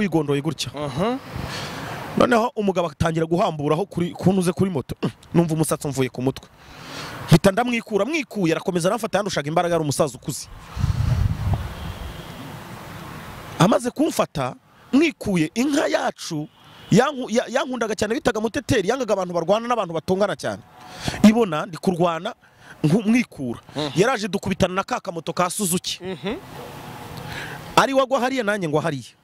wigondoye gutya noneho umugabo atangira guhamburaho kuntuze kuri moto numva umusatsi mvuye ku mutwe hita mwikuye arakomeza aramfata yandushaga imbaraga ari umusaza ukuze amaze kumfata mwikuye inka yacu yankundaga cyane bitaga Muteteri yangaga abantu barwana n'abantu batongana cyane ibona ndi kurwana mwikura yaraje dukubitana na kaka moto ka Suzuki ari wagwa hariye nanjye ngo hariye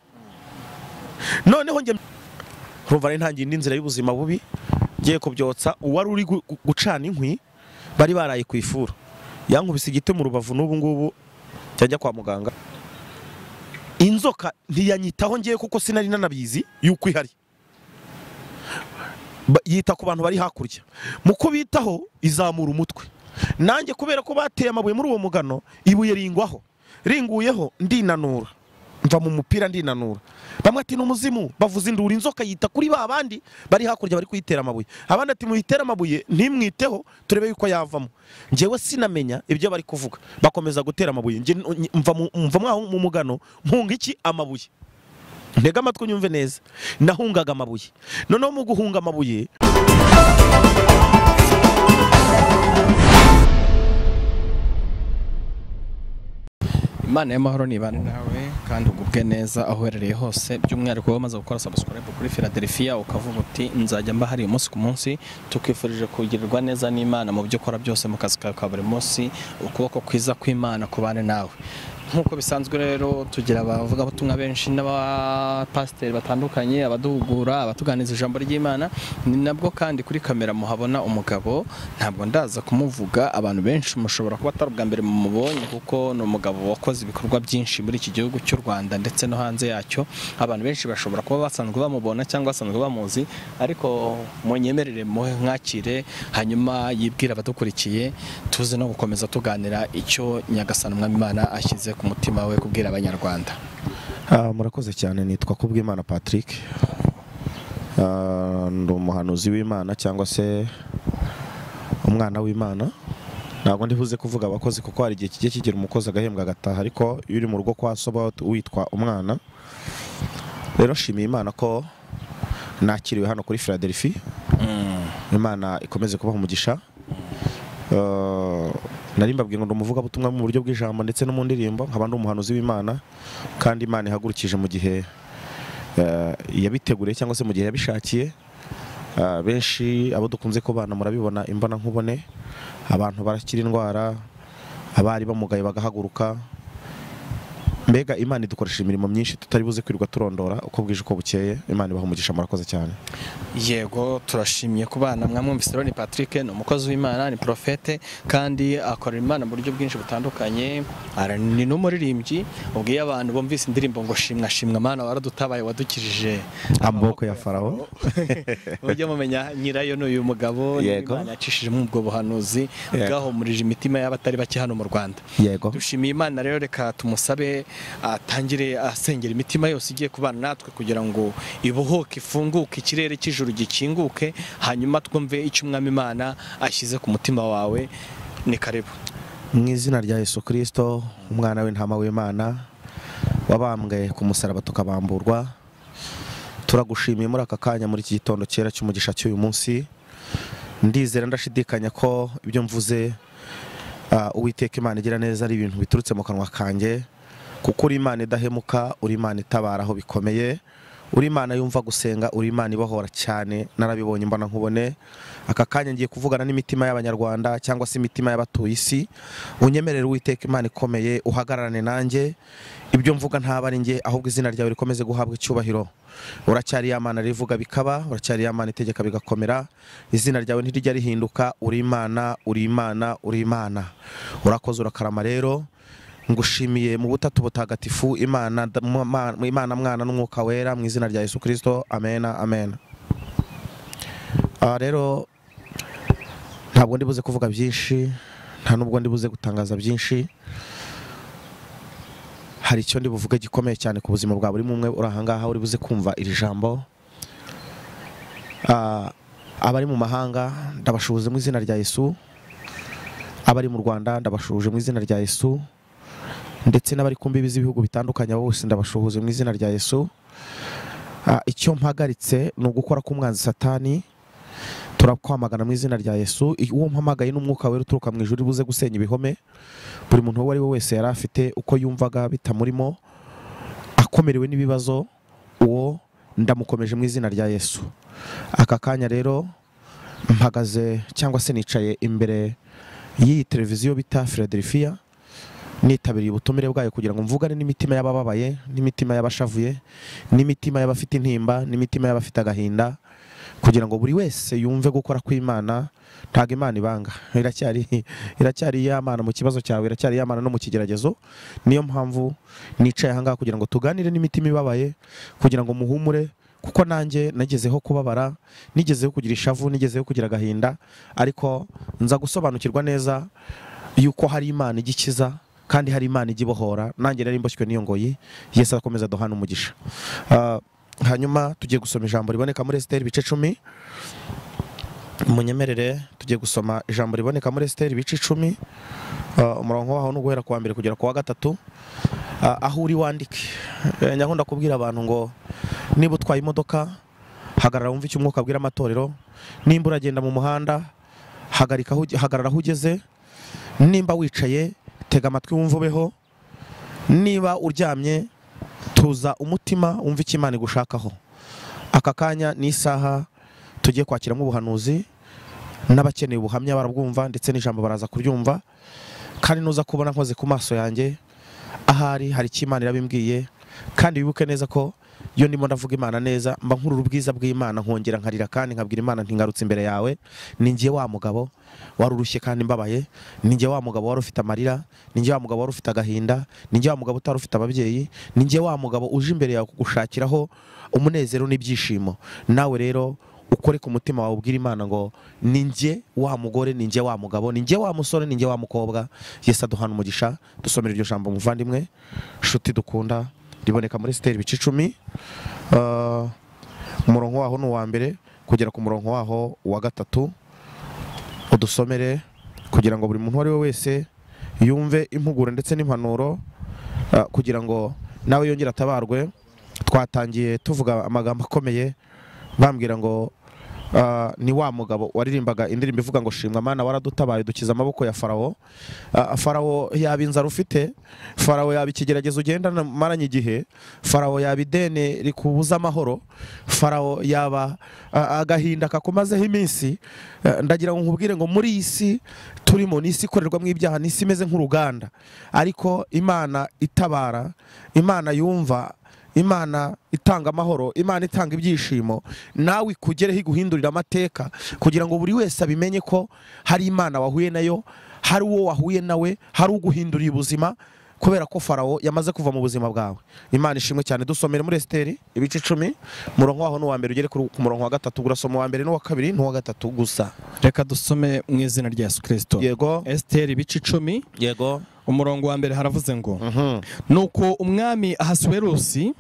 noneho nge rumva ari ntangiye inzira y'ubuzima bubi ngiye kubyotsa uwari uri gucana inkwi bari baraye ku ifuru yankubise igite mu rubavu n'ubu ngubu cyajya kwa muganga inzoka ntiyanyitaho ngiye kuko sinari nanabizi yuko ihari yita ku bantu bari hakurya mu kubitaho izamura umutwe nanjye kubera ko bateye amabuye muri uwo mugano ibuye ringuyeho ndinanura mva mu mupira ndinanura bamwe ati n'umuzimu bavuza indura inzoka yita kuri ba bandi bari hakurya bari kuyitera amabuye abandi ati muhitera amabuye ntimwiteho turebe yuko yavamo njewe sinamenya ibyo bari kuvuga bakomeza gutera amabuye mva mwaho mu mugano mpunga iki amabuye ntega amatwi nyumve neza nahungaga amabuye noneho mu guhunga amabuye Imana y'amahoro nibane nawe kandi ugubwe neza aho uherereye hose by'umwihariko wamaze gukora subscribe kuri Philadelifia ukavuga uti nzajya mba hari umunsi ku munsi tukwifurije kugirirwa neza n'Imana mu byo ukora byose mu kazi ka buri munsi ukuboko kwiza kw'Imana kubane nawe nkuko bisanzwe rero tugira abavuga butumwa benshi n'abapasiteri batandukanye abaduhugura abatuganiza ijambo ry'Imana ni nabwo kandi kuri kamera muhabona umugabo ntabwo ndaza kumuvuga abantu benshi mushobora kuba atari ubwa mbere mumubonye kuko ni umugabo wakoze ibikorwa byinshi muri iki gihugu cy'u Rwanda ndetse no hanze yacyo abantu benshi bashobora kuba basanzwe bamubona cyangwa basanzwe bamuzi ariko munyemerere muhe mwakire hanyuma yibwira abadukurikiye tuze no gukomeza tuganira icyo Nyagasani Umwami Imana ashyize ku mutima we kubwira abanyarwanda. Murakoze cyane nitwa Kubwimana Patrick ndi umuhanuzi w'Imana cyangwa se umwana w'Imana ntabwo ndibuze kuvuga abakozi kuko hari igihe kigiye kigera umukozi agahembwa agataha ariko iyo uri mu rugo kwa so witwa umwana rero nshimiye Imana ko nakiriwe hano kuri Philadelifia Imana ikomeze kubaha umugisha nari mbabwiye ngo ndumuvuga butumwa mu buryo bw'ijambo ndetse no mu ndirimbo nkaba ndi umuhanuzi w'Imana kandi Imana ihagurukije mu gihe yabiteguriye cyangwa se mu gihe yabishakiye benshi abo dukunze kubana murabibona imbona nkubone abantu barakira indwara abari bamugaye bagahaguruka mbega Imana idukoresha imirimo myinshi tutari buze kwirirwa turondora uko bwije uko bukeye Imana ibaha umugisha murakoze cyane. Yego turashimiye kubana mwamwumvise rero ni Patrick ni umukozi w'Imana ni profete kandi akorera Imana mu buryo bwinshi butandukanye ni n'umuririmbyi ubwiye abantu bumvise indirimbo ngo shimwa Mana waradutabaye wadukirije amaboko ya Farawo ujye mumenya nyirayo n'uyu mugabo Imana yacishije mu ubwo buhanuzi bwahumurije imitima y'abatari bake hano mu Rwanda. Dushimiye Imana rero reka tumusabe atangire asengera imitima yose igiye kubana natwe kugira ngo ibuhoke ifunguke ikirere cy'ijuru gikinguke hanyuma twumve icyo Umwami Imana ashyize ku mutima wawe ni karibu mu izina rya Yesu Kristo umwana w'intama w'Imana wabambwe ku musaraba tukabamburwa turagushimiye muri aka kanya muri iki gitondo cyera cy'umugisha cy'uyu munsi ndizera ndashidikanya ko ibyo mvuze Uwiteka Imana igira neza ari ibintu biturutse mu kanwa kanjye kuko uri Imana idahemuka uri Imana itabaraho bikomeye uri Imana yumva gusenga uri Imana ibohora cyane narabibonye mbona nkubone aka kanya ngiye kuvugana n'imitima y'abanyarwanda cyangwa se imitima y'abatuye isi unyemerere Uwiteka Imana ikomeye uhagararane nanjye ibyo mvuga ntaba ari nge ahubwo izina ryawe rikomeze guhabwa icyubahiro uracyari Imana rivuga bikaba uracyari Imana itegeka bigakomera izina ryawe ntirijya rihinduka uri Imana uri Imana uri Imana urakoze urakarama rero ngushimiye mu butatu butagatifu Imana Mwana n'Umwuka Wera mu izina rya Yesu Kristo amen amen. Rero ntabwo ndibuze kuvuga byinshi nta nubwo ndibuze gutangaza byinshi hari icyo ndibuvuge gikomeye cyane ku buzima bwa buri umwe uri ahangaha uri buze kumva iri jambo abari mu mahanga ndabashuje mu izina rya Yesu abari mu Rwanda ndabashuje mu izina rya Yesu ndetse n'abari ku mbibi z'ibihugu bitandukanye bose ndabashuhuze mu izina rya Yesu. Icyo mpagaritse ni ugukora k'umwanzi Satani, turakwamagana mu izina rya Yesu. Uwo mpamagaye n'umwuka wera uturuka mu ijuru buze gusenya ibihome. Buri muntu uwo ari we wese yari afite uko yumvaga bitamurimo, akomerewe n'ibibazo, uwo ndamukomeje mu izina rya Yesu. Aka kanya rero mpagaze cyangwa se nicaye imbere y'iyi televiziyo bita Philadelifia, nitabiriye ubutumire bwayo kugira ngo mvugane n'imitima y'abababaye, n'imitima y'abashavuye, n'imitima y'abafite intimba, n'imitima y'abafite agahinda, kugira ngo buri wese yumve gukora kw'Imana. Ntago Imana ibanga, iracyari y'Imana mu kibazo cyawe, iracyari y'Imana no mu kigeragezo. Niyo mpamvu nicaye aha ngaha kugira ngo tuganire n'imitima ibabaye, kugira ngo muhumure, kuko nanjye nagezeho kubabara, nigezeho kugira ishavu, nigezeho kugira agahinda, ariko nza gusobanukirwa neza yuko hari Imana igikiza kandi hari Imana igibohora. Nanjye nari mboshywe n'iyo ngoyi. Yesu akomeza duhana umugisha. Hanyuma tugiye gusoma ijambo riboneka muri Esiteri ibice 10. Munyemerere tugiye gusoma ijambo riboneka muri Esiteri ibice 10, umurongo waho no guhera kuwa mbere kugera kuwa gatatu. Aho uri wandike. Nyakunda kubwira abantu ngo niba utwaye imodoka, hagarara wumve icyo umwuka abwira amatorero. Nimba uragenda mu muhanda, hagarara aho ugeze. Nimba wicaye, tega amatwi wumve ubeho. Niba uryamye, tuza umutima wumve icyo Imana igushakaho. Aka kanya ni isaha tugiye kwakiramo ubuhanuzi, n'abakeneye ubuhamya barabwumva ndetse n'ijambo baraza kuryumva. Kandi nuza kubona nkoze ku maso yanjye ahari hari icyo Imana irabimbwiye. Kandi wibuke neza ko iyo ndimo ndavuga Imana neza, mba nkurura ubwiza bw'Imana, nkongera nkarira kandi nkabwira Imana nti ngarutse imbere yawe. Ni njye wa mugabo wari urushye kandi mbabaye, ni njye wa mugabo wari ufite amarira, ni njye wa mugabo wari ufite agahinda, ni njye wa mugabo utari ufite ababyeyi, ni njye wa mugabo uje imbere yawe kugushakiraho umunezero n'ibyishimo. Nawe rero ukore ku mutima wawe ubwira Imana ngo ni njye wa mugore, ni njye wa mugabo, ni njye wa musore, ni njye wa mukobwa. Yesu aduhana umugisha. Dusomera iryo jambo muvandimwe nshuti dukunda, riboneka muri Esiteri ibice 10, umurongo waho ni uwa mbere kugera ku murongo waho wa gatatu. Udusomere kugira ngo buri muntu ari we wese yumve impuguro ndetse n'impanuro, kugira ngo nawe yongere atabarwe. Twatangiye tuvuga amagambo akomeye, bambwira ngo ni wa mugabo waririmbaga indirimbo ivuga ngo shimwa Mana waradutabaye dukiza amaboko ya Farawo. Farawo yaba inzara ufite, Farawo yaba ikigeragezo ugenda maranye igihe, Farawo yaba ideni rikubuza amahoro, Farawo yaba agahinda kakumazeho iminsi. Ndagira ngo nkubwire ngo muri iyi si turimo ni isi ikorerwamo ibyaha, ni isi imeze nk'uruganda, ariko Imana itabara, Imana yumva, Imana itanga amahoro, Imana itanga ibyishimo. Nawe ikugereho iguhindurira amateka, kugira ngo buri wese abimenye ko hari Imana wahuye nayo, hari uwo wahuye nawe, hari uguhinduriye ubuzima, kubera ko Farawo yamaze kuva mu buzima bwawe. Imana ishimwe cyane. Dusomere muri Esiteri ibice 10, murongo waho n'uwa mbere ugere ku murongo wa gatatu. Urasoma uwa mbere n'uwa kabiri n'uwa gatatu gusa. Reka dusome mu izina rya Yesu Kristo. Yego. Esiteri ibice 10. Yego. Umurongo wa mbere haravuze ngo nuko umwami Ahasuwerusi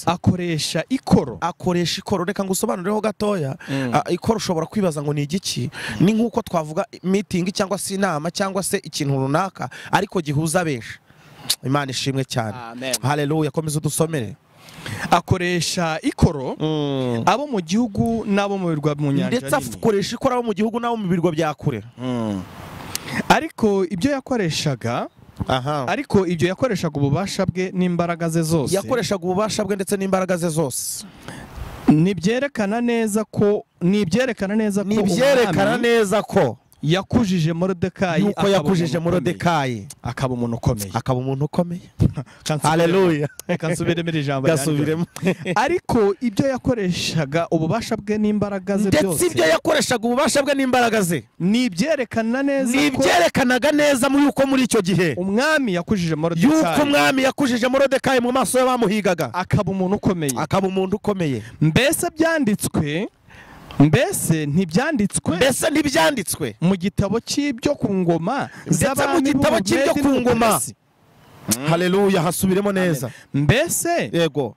akoresha ikoro. Reka ngusobanureho gatoya. Ikoro ushobora kwibaza ngo ni igiki. Ni nk'uko twavuga meeting cyangwa se inama cyangwa se ikintu runaka ariko gihuza benshi. Imana ishimwe cyane. Haleluya. Komeza udusomere. Akoresha ikoro abo mu gihugu n'abo mu birwa mu nyanja nini. Ndetse akoresha ikoro abo mu gihugu n'abo mu birwa bya kure. Ariko ibyo yakoreshaga ububasha bwe n'imbaraga ze zose. Yakoreshaga ububasha bwe ndetse n'imbaraga ze zose. Nibyerekana neza ko yakujije Moridekayi, nuko yakujije Moridekayi akaba umuntu ukomeye. Haleluya. Kansubiremo ijambo. Gasubiremo. Ariko ibyo yakoreshaga ububasha bwe n'imbaraga ze byose. Ndetse ibyo yakoreshaga ububasha bwe n'imbaraga ze nibyerekanaga neza yuko muri icyo gihe umwami yakujije Moridekayi mu maso y'abamuhigaga, akaba umuntu ukomeye. Mbese ntibyanditswe mu gitabo cy'ibyo ku ngoma z'abami. Haleluya. Hasubiremo neza. Mbese yego,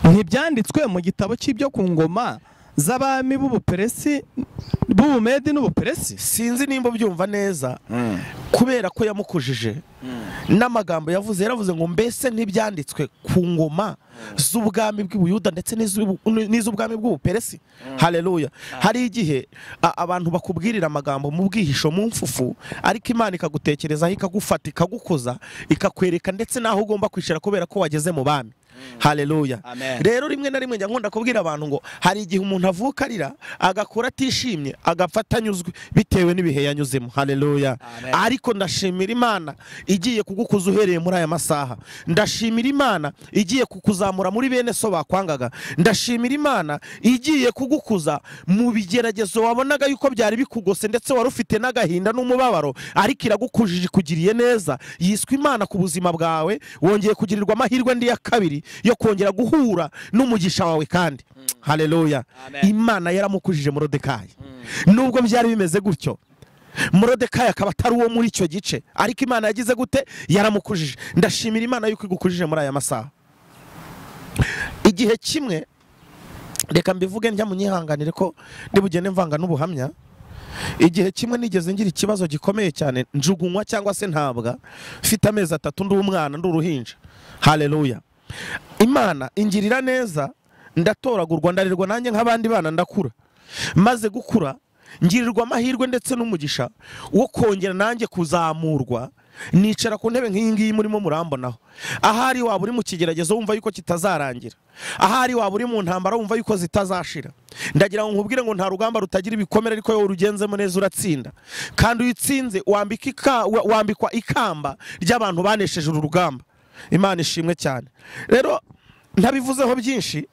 ntibyanditswe mu gitabo cy'ibyo ku ngoma z'abami b'ubuperesi b'ubumedi n'ubuperesi. sinzi nimba byumva neza kubera ko yamukujije n'amagambo yavuze, yaravuze ngo mbese ntibyanditswe ku ngoma z'ubwami bw'Ubuyuda ndetse n'iz'ubwami bw'ubuperesi. Haleluya. Hari igihe abantu bakubwirira amagambo mu bwihisho mu mfufu, ariko Imana ikagutekerezaho, ikagufata, ikagukoza, ikakwereka ndetse n'aho ugomba kwicara kubera ko wageze mu bami. Haleluya. Rero rimwe na rimwe njya nkunda kubwira abantu ngo hari igihe umuntu avuka arira, agakora atishimye, agapfa anyuzwe bitewe n'ibihe yanyuzemo. Haleluya. Ariko ndashimira Imana igiye kugukuza uhereye muri aya masaha. Ndashimira Imana igiye kukuzamura muri bene so bakwangaga. Ndashimira Imana igiye kugukuza mu bigeragezo wabonaga yuko byari bikugose ndetse wari ufite n'agahinda n'umubabaro, ariko iragukujije, kugiriye neza. Yiswe Imana ku buzima bwawe, wongeye kugirirwa amahirwe ndi ya kabiri yo kongera guhura n'umugisha wawe kandi. Haleluya. Imana yaramukujije Moridekayi. Nubwo byari bimeze gutyo, Moridekayi akaba atari uwo muri icyo gice, ariko Imana yagize gute? Yaramukujije. Ndashimira Imana yuko igukujije muri aya masaha. Igihe kimwe, reka mbivuge njya munyihanganire ko ndibugende mvanga n'ubuhamya. Igihe kimwe nigeze ngira ikibazo gikomeye cyane, njugunywa cyangwa se ntabwa, mfite amezi 3 ndi umwana, ndi uruhinja. Haleluya. Imana ingirira neza, ndatoragurwa, ndarerwa nanjye nk'abandi bana, ndakura. Maze gukura ngirirwa amahirwe ndetse n'umugisha wo kongera nanjye kuzamurwa, nicara ku ntebe nk'iyi ngiyi murimo murambonaho. Ahari waba uri mu kigeragezo wumva yuko kitazarangira, ahari waba uri mu ntambara wumva yuko zitazashira, ndagira ngo nkubwire ngo nta rugamba rutagira ibikomere, ariko wowe urugenzemo neza uratsinda. Kandi uyitsinze wambikwa ikamba ry'abantu banesheje uru rugamba. Imana ishimwe cyane. Rero ntabivuzeho byinshi,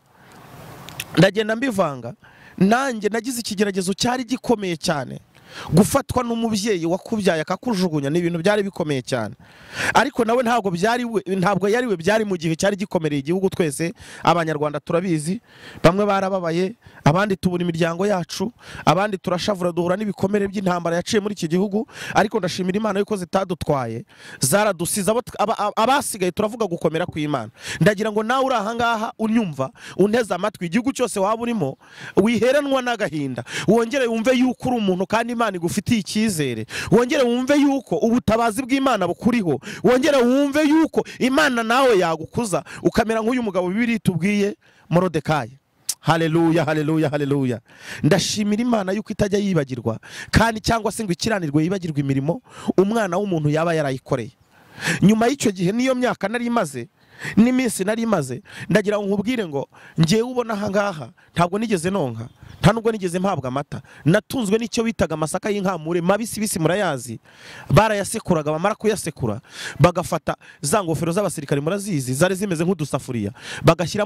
ndagenda mbivanga. Nanjye nagize ikigeragezo cyari gikomeye cyane. Gufatwa n'umubyeyi wakubyaye akakujugunya ni ibintu byari bikomeye cyane, ariko nawe ntabwo yariwe, byari mu gihe cyari gikomereye igihugu. Twese abanyarwanda turabizi, bamwe barababaye, abandi tubura imiryango yacu, abandi turashavura, duhura n'ibikomere by'intambara yaciye muri iki gihugu. Ariko ndashimira Imana yuko zitadutwaye, zaradusize. Abasigaye turavuga gukomera kw'Imana. Ndagira ngo nawe uri aha ngaha unyumva, unteze amatwi, igihugu cyose waba urimo, wiheranwa n'agahinda, wongere wumve yuko uri umuntu kandi Imana igufitiye icyizere. Wongere wumve yuko ubutabazi bw'Imana bukuriho. Wongere wumve yuko Imana nawe yagukuza ukamera nk'uyu mugabo Bibiliya tubwiye, Moridekayi. Haleluya, haleluya, haleluya. Ndashimira Imana yuko itajya yibagirwa kandi cyangwa se ngo ikiranirwe yibagirwa imirimo umwana w'umuntu yaba yarayikoreye. Nyuma y'icyo gihe niyo myaka nari maze n'iminsi nari maze, ndagira ngo nkubwire ngo ngiye ubona aha ngaha ntabwo nigeze nonka, nta nubwo nigeze mpabwa amata. Natunzwe n'icyo bitaga amasaka y'inkamure mabisi bisi, murayazi. Barayasekuraga, bamara kuyasekura bagafata za ngofero z'abasirikare, murazizi, zari zimeze nk'udusafuriya, bagashyira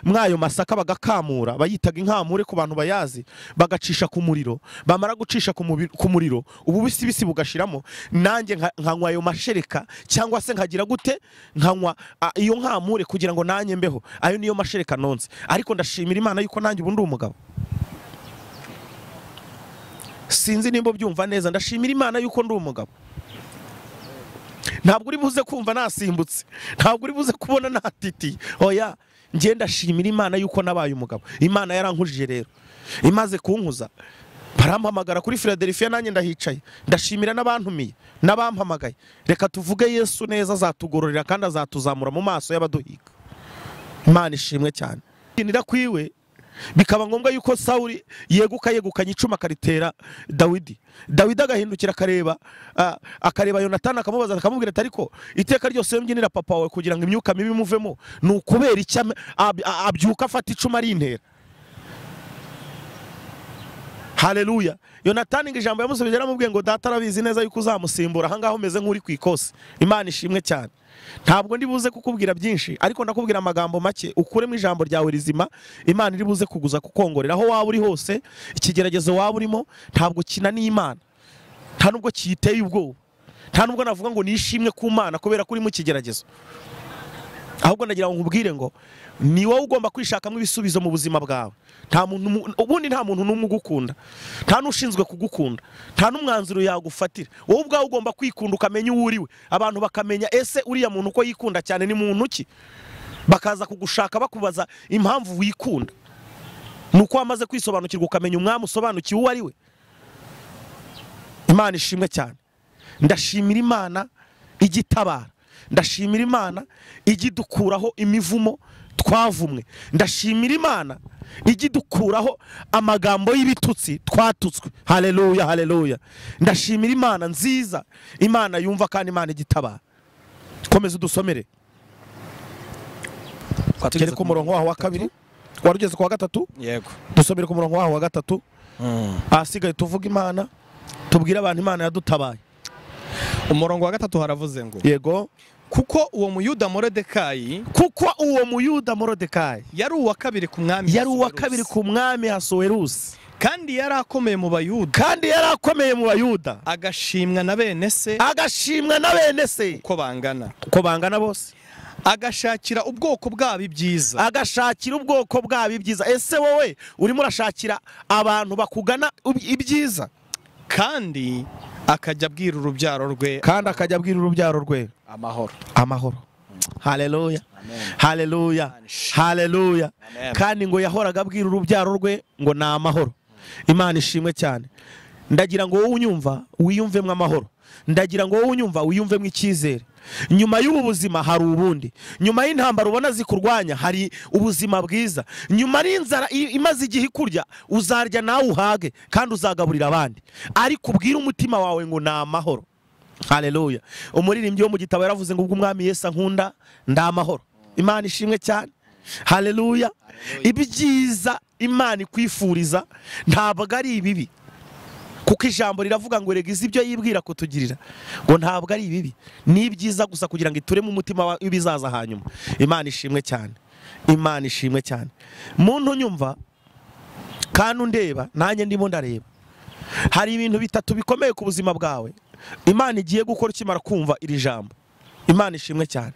mwayo masaka bagakamura, bayitaga inkamure ku bantu bayazi, bagacisha ku muriro. Bamara gucisha ku muriro, ubu bisi bisi bugashiramo, nanjye nkanywa ayo mashereka, cyangwa se nkagira gute, nkanywa iyo nkamure kugira ngo nanjye mbeho. Ayo niyo mashereka nonse. Ariko ndashimira Imana yuko nanjye ubu ndi umugabo. Sinzi nimba byumva neza, ndashimira Imana yuko ndi umugabo. Ntabwo uri buze kumva nasimbutse, ntabwo uri buze kubona natiti. Oya, ngiye ndashimira Imana yuko nabaye umugabo. Imana yarankujije rero, imaze kunkuza, barampamagara kuri Philadelifia, nanjye ndahicaye. Ndashimira n'abantumiye n'abampamagaye. Reka tuvuge Yesu neza, azatugororera kandi azatuzamura mu maso y'abaduhiga. Imana ishimwe cyane. Nira kwiwe bikaba ngombwa yuko Sawuli yegukanye icuma akaritera Dawidi. Dawidi agahindukira akareba Yonatani, akamubaza, akamubwira ati ariko iteka ryose mbyinira papa wawe kugira ngo imyuka mibi muvemo, ni ukubera icyo abyuka afata icuma arintera. Haleluya. Yonatani ngo ijambo yamusubije, yaramubwiye ngo data arabizi neza yuko uzamusimbura. Aha ngaho umeze nk'uri ku ikosi. Imana ishimwe cyane. Ntabwo ndi buze kukubwira byinshi, ariko ndakubwira amagambo make ukuremo ijambo ryawe rizima. Imana iri buze kuguza kukongorera aho waba uri hose. Ikigeragezo waba urimo ntabwo kinaniye Imana, nta nubwo kiyiteye ubwoba, nta nubwo navuga ngo nishimwe ku Mana kubera ko uri mu kigeragezo. Ahubwo ndagira ngo nkubwire ngo ni wowe ugomba kwishakamo ibisubizo mu buzima bwawe. Ubundi nta muntu n'umwe ugukunda, nta n'ushinzwe kugukunda, nta n'umwanzuro yagufatira. Wowe ubwawe ugomba kwikunda, ukamenya uwo uriwe. Abantu bakamenya ese uriya muntu uko yikunda cyane ni muntu ki, bakaza kugushaka bakubaza impamvu wikunda. nuko wamaze kwisobanukirwa ukamenya umwami usobanukiwe uwo ari we. Imana ishimwe cyane. Ndashimira Imana igitabara, ndashimira Imana igidukuraho imivumo twavumwe, ndashimira Imana igidukuraho amagambo y'ibitutsi twatutswe. Haleluya, haleluya. Ndashimira Imana nziza, Imana yumva kandi Imana igitabara. Komeza udusomere. Twatugeze ku murongo waho wa kabiri, warugeze ku wa gatatu. Yego, dusomere ku murongo waho wa gatatu. Asigaye tuvuga Imana, tubwire abantu Imana yadutabaye. Umurongo wa gatatu haravuze ngo, yego, kuko uwo muyuda Moridekayi, yari uwa kabiri ku mwami Ahasuwerusi, kandi yari akomeye mu Bayuda, agashimwa na bene se, uko bangana bose, agashakira ubwoko bwabo ibyiza. Ese wowe urimo urashakira abantu bakugana ibyiza? Kandi akajya abwira urubyaro rwe amahoro. Haleluya, haleluya, haleluya. Kandi ngo yahoraga abwira urubyaro rwe ngo ni amahoro. Imana ishimwe cyane. Ndagira ngo wowe unyumva wiyumvemo amahoro, ndagira ngo wowe unyumva wiyumvemo icyizere. Nyuma y'ubu buzima hari ubundi, nyuma y'intambara ubona zikurwanya hari ubuzima bwiza, nyuma y'inzara imaze igihe ikurya uzarya nawe uhage kandi uzagaburira abandi, ariko ubwire umutima wawe ngo ni amahoro. Haleluya. Umuririmbyi wo mu gitabo yaravuze ngo ubwo umwami Yesu ankunda nda amahoro. Imana ishimwe cyane. Haleluya. Ibyiza Imana ikwifuriza ntabwo ari ibibi, kuko ijambo riravuga ngo regiza ibyo yibwira kutugirira ngo ntabwo ari ibibi, ni byiza gusa kugira ngo itureme umutima w'ibizaza hanyuma. Imana ishimwe cyane. Imana ishimwe cyane. Muntu nyumva kandi undeba nanjye ndimo ndareba, hari ibintu bitatu bikomeye ku buzima bwawe Imana igiye gukora ukimara kumva iri jambo. Imana ishimwe cyane.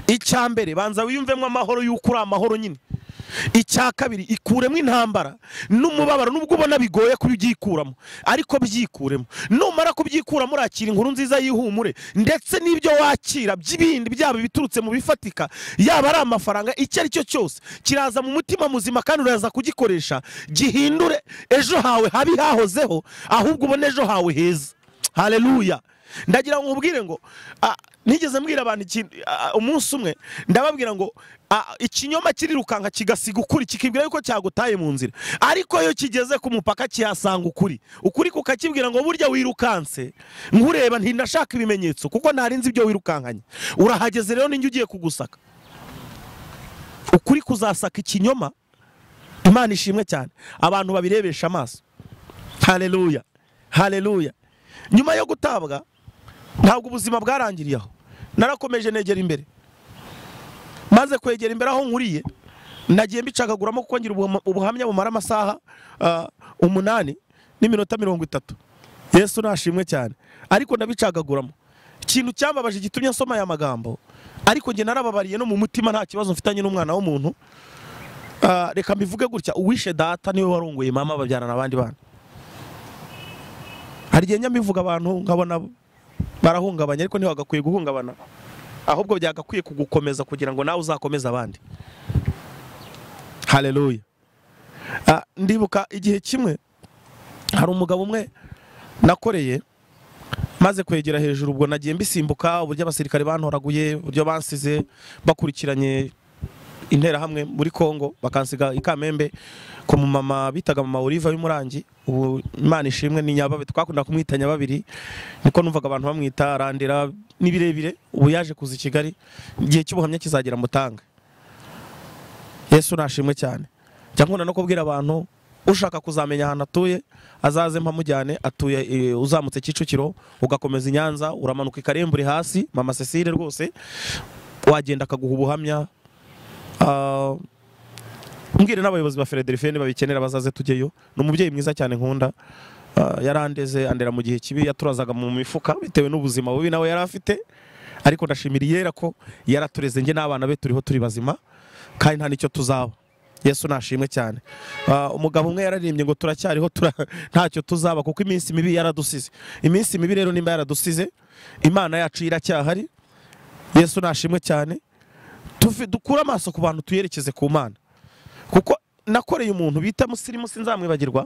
Icya mbere, banza wiyumvemo amahoro y'uko uri amahoro nyine. Icya kabiri, ikuremo intambara n'umubabaro nubwo ubona bigoye kubyikuramo, ariko byikuremo. Numara kubyikuramo urakira inkuru nziza y'ihumure, ndetse n'ibyo wakira by'ibindi byaba biturutse mu bifatika, yaba ari amafaranga, icyo ari cyo cyose kiraza mu mutima muzima kandi uraza kugikoresha gihindure ejo hawe habi hahozeho, ahubwo ubone ejo hawe heza. Haleluya. Ndagira ngo nkubwire ngo nigeze mbwira abantu umunsi umwe, ndababwira ngo ikinyoma kirirukanka kigasiga ukuri, kikibwira yuko cyagutaye mu nzira, ariko iyo kigeze ku mupaka kihasanga ukuri kukakibwira ngo burya wirukanse nkureba ntindashaka ibimenyetso kuko ntarinzi ibyo wirukankanye. Urahageze rero ninjye ugiye kugusaka. Ukuri kuzasaka ikinyoma. Imana ishimwe cyane. Abantu babirebesha amaso. Haleluya, haleluya. Nyuma yo gutabwa ntabwo ubuzima bwarangiriye aho, narakomeje negera imbere. Maze kwegera imbere aho nkuriye, nagiye mbicagaguramo kuko ngira ubuhamya bumara amasaha 8:30. Yesu nashimwe cyane. Ariko ndabicagaguramo. Ikintu cyambabaje gitumye nsoma aya magambo, ariko nge narababariye no mu mutima nta kibazo mfitanye n'umwana w'umuntu. Reka mbivuge gutya, uwishe data niwe warongoye mama babyarana abandi bana. Hari igihe nyambivuga abantu nkabona barahungabanya, ariko ntibagakwiye guhungabana, ahubwo byagakwiye kugukomeza kugira ngo nawe uzakomeze abandi. Haleluya. Ndibuka igihe kimwe hari umugabo umwe nakoreye, maze kwegera hejuru ubwo nagiye mbisimbuka uburyo abasirikare bantoraguye, uburyo bansize bakurikiranye intera hamwe muri Kongo, bakansiga ikamembe ku mama bitaga mama Oliva y'umurangi. Ubu Imana ishimwe ni nyababe, twakunda kumwitanya babiri, niko numvaga abantu bamwita arandira nibirebire. Ubu yaje kuza i Kigali, igihe cy'ubuhamya kizagera mutanga. Yesu nashimwe cyane. Cyangwa no kubwira abantu ushaka kuzamenya ahantu atuye azaze mpamujyane. Atuye uzamutse Kicukiro ugakomeza i Nyanza, uramanuka ikarembure hasi mama Cecile rwose wagenda akaguha ubuhamya. Mbwire n'abayobozi ba Philadelifia babikenera bazaze tujyeyo. Ni umubyeyi mwiza cyane nkunda. Yarandeze andera mu gihe kibi, yaturazaga mu mifuka bitewe n'ubuzima bubi nawe yari afite, ariko ndashimira yera ko yaratureze nge n'abana be turiho turi bazima kandi nta nicyo tuzaba. Yesu nashimwe cyane. Umugabo umwe yararimbye ngo turacyariho ntacyo tuzaba kuko iminsi mibi yaradusize. Iminsi mibi rero nimba yaradusize, Imana yacu iracyahari. Yesu nashimwe cyane. Dukura amaso ku bantu tuyerekeze ku Mana, kuko nakoreye umuntu bita musirimu sinzamwibagirwa,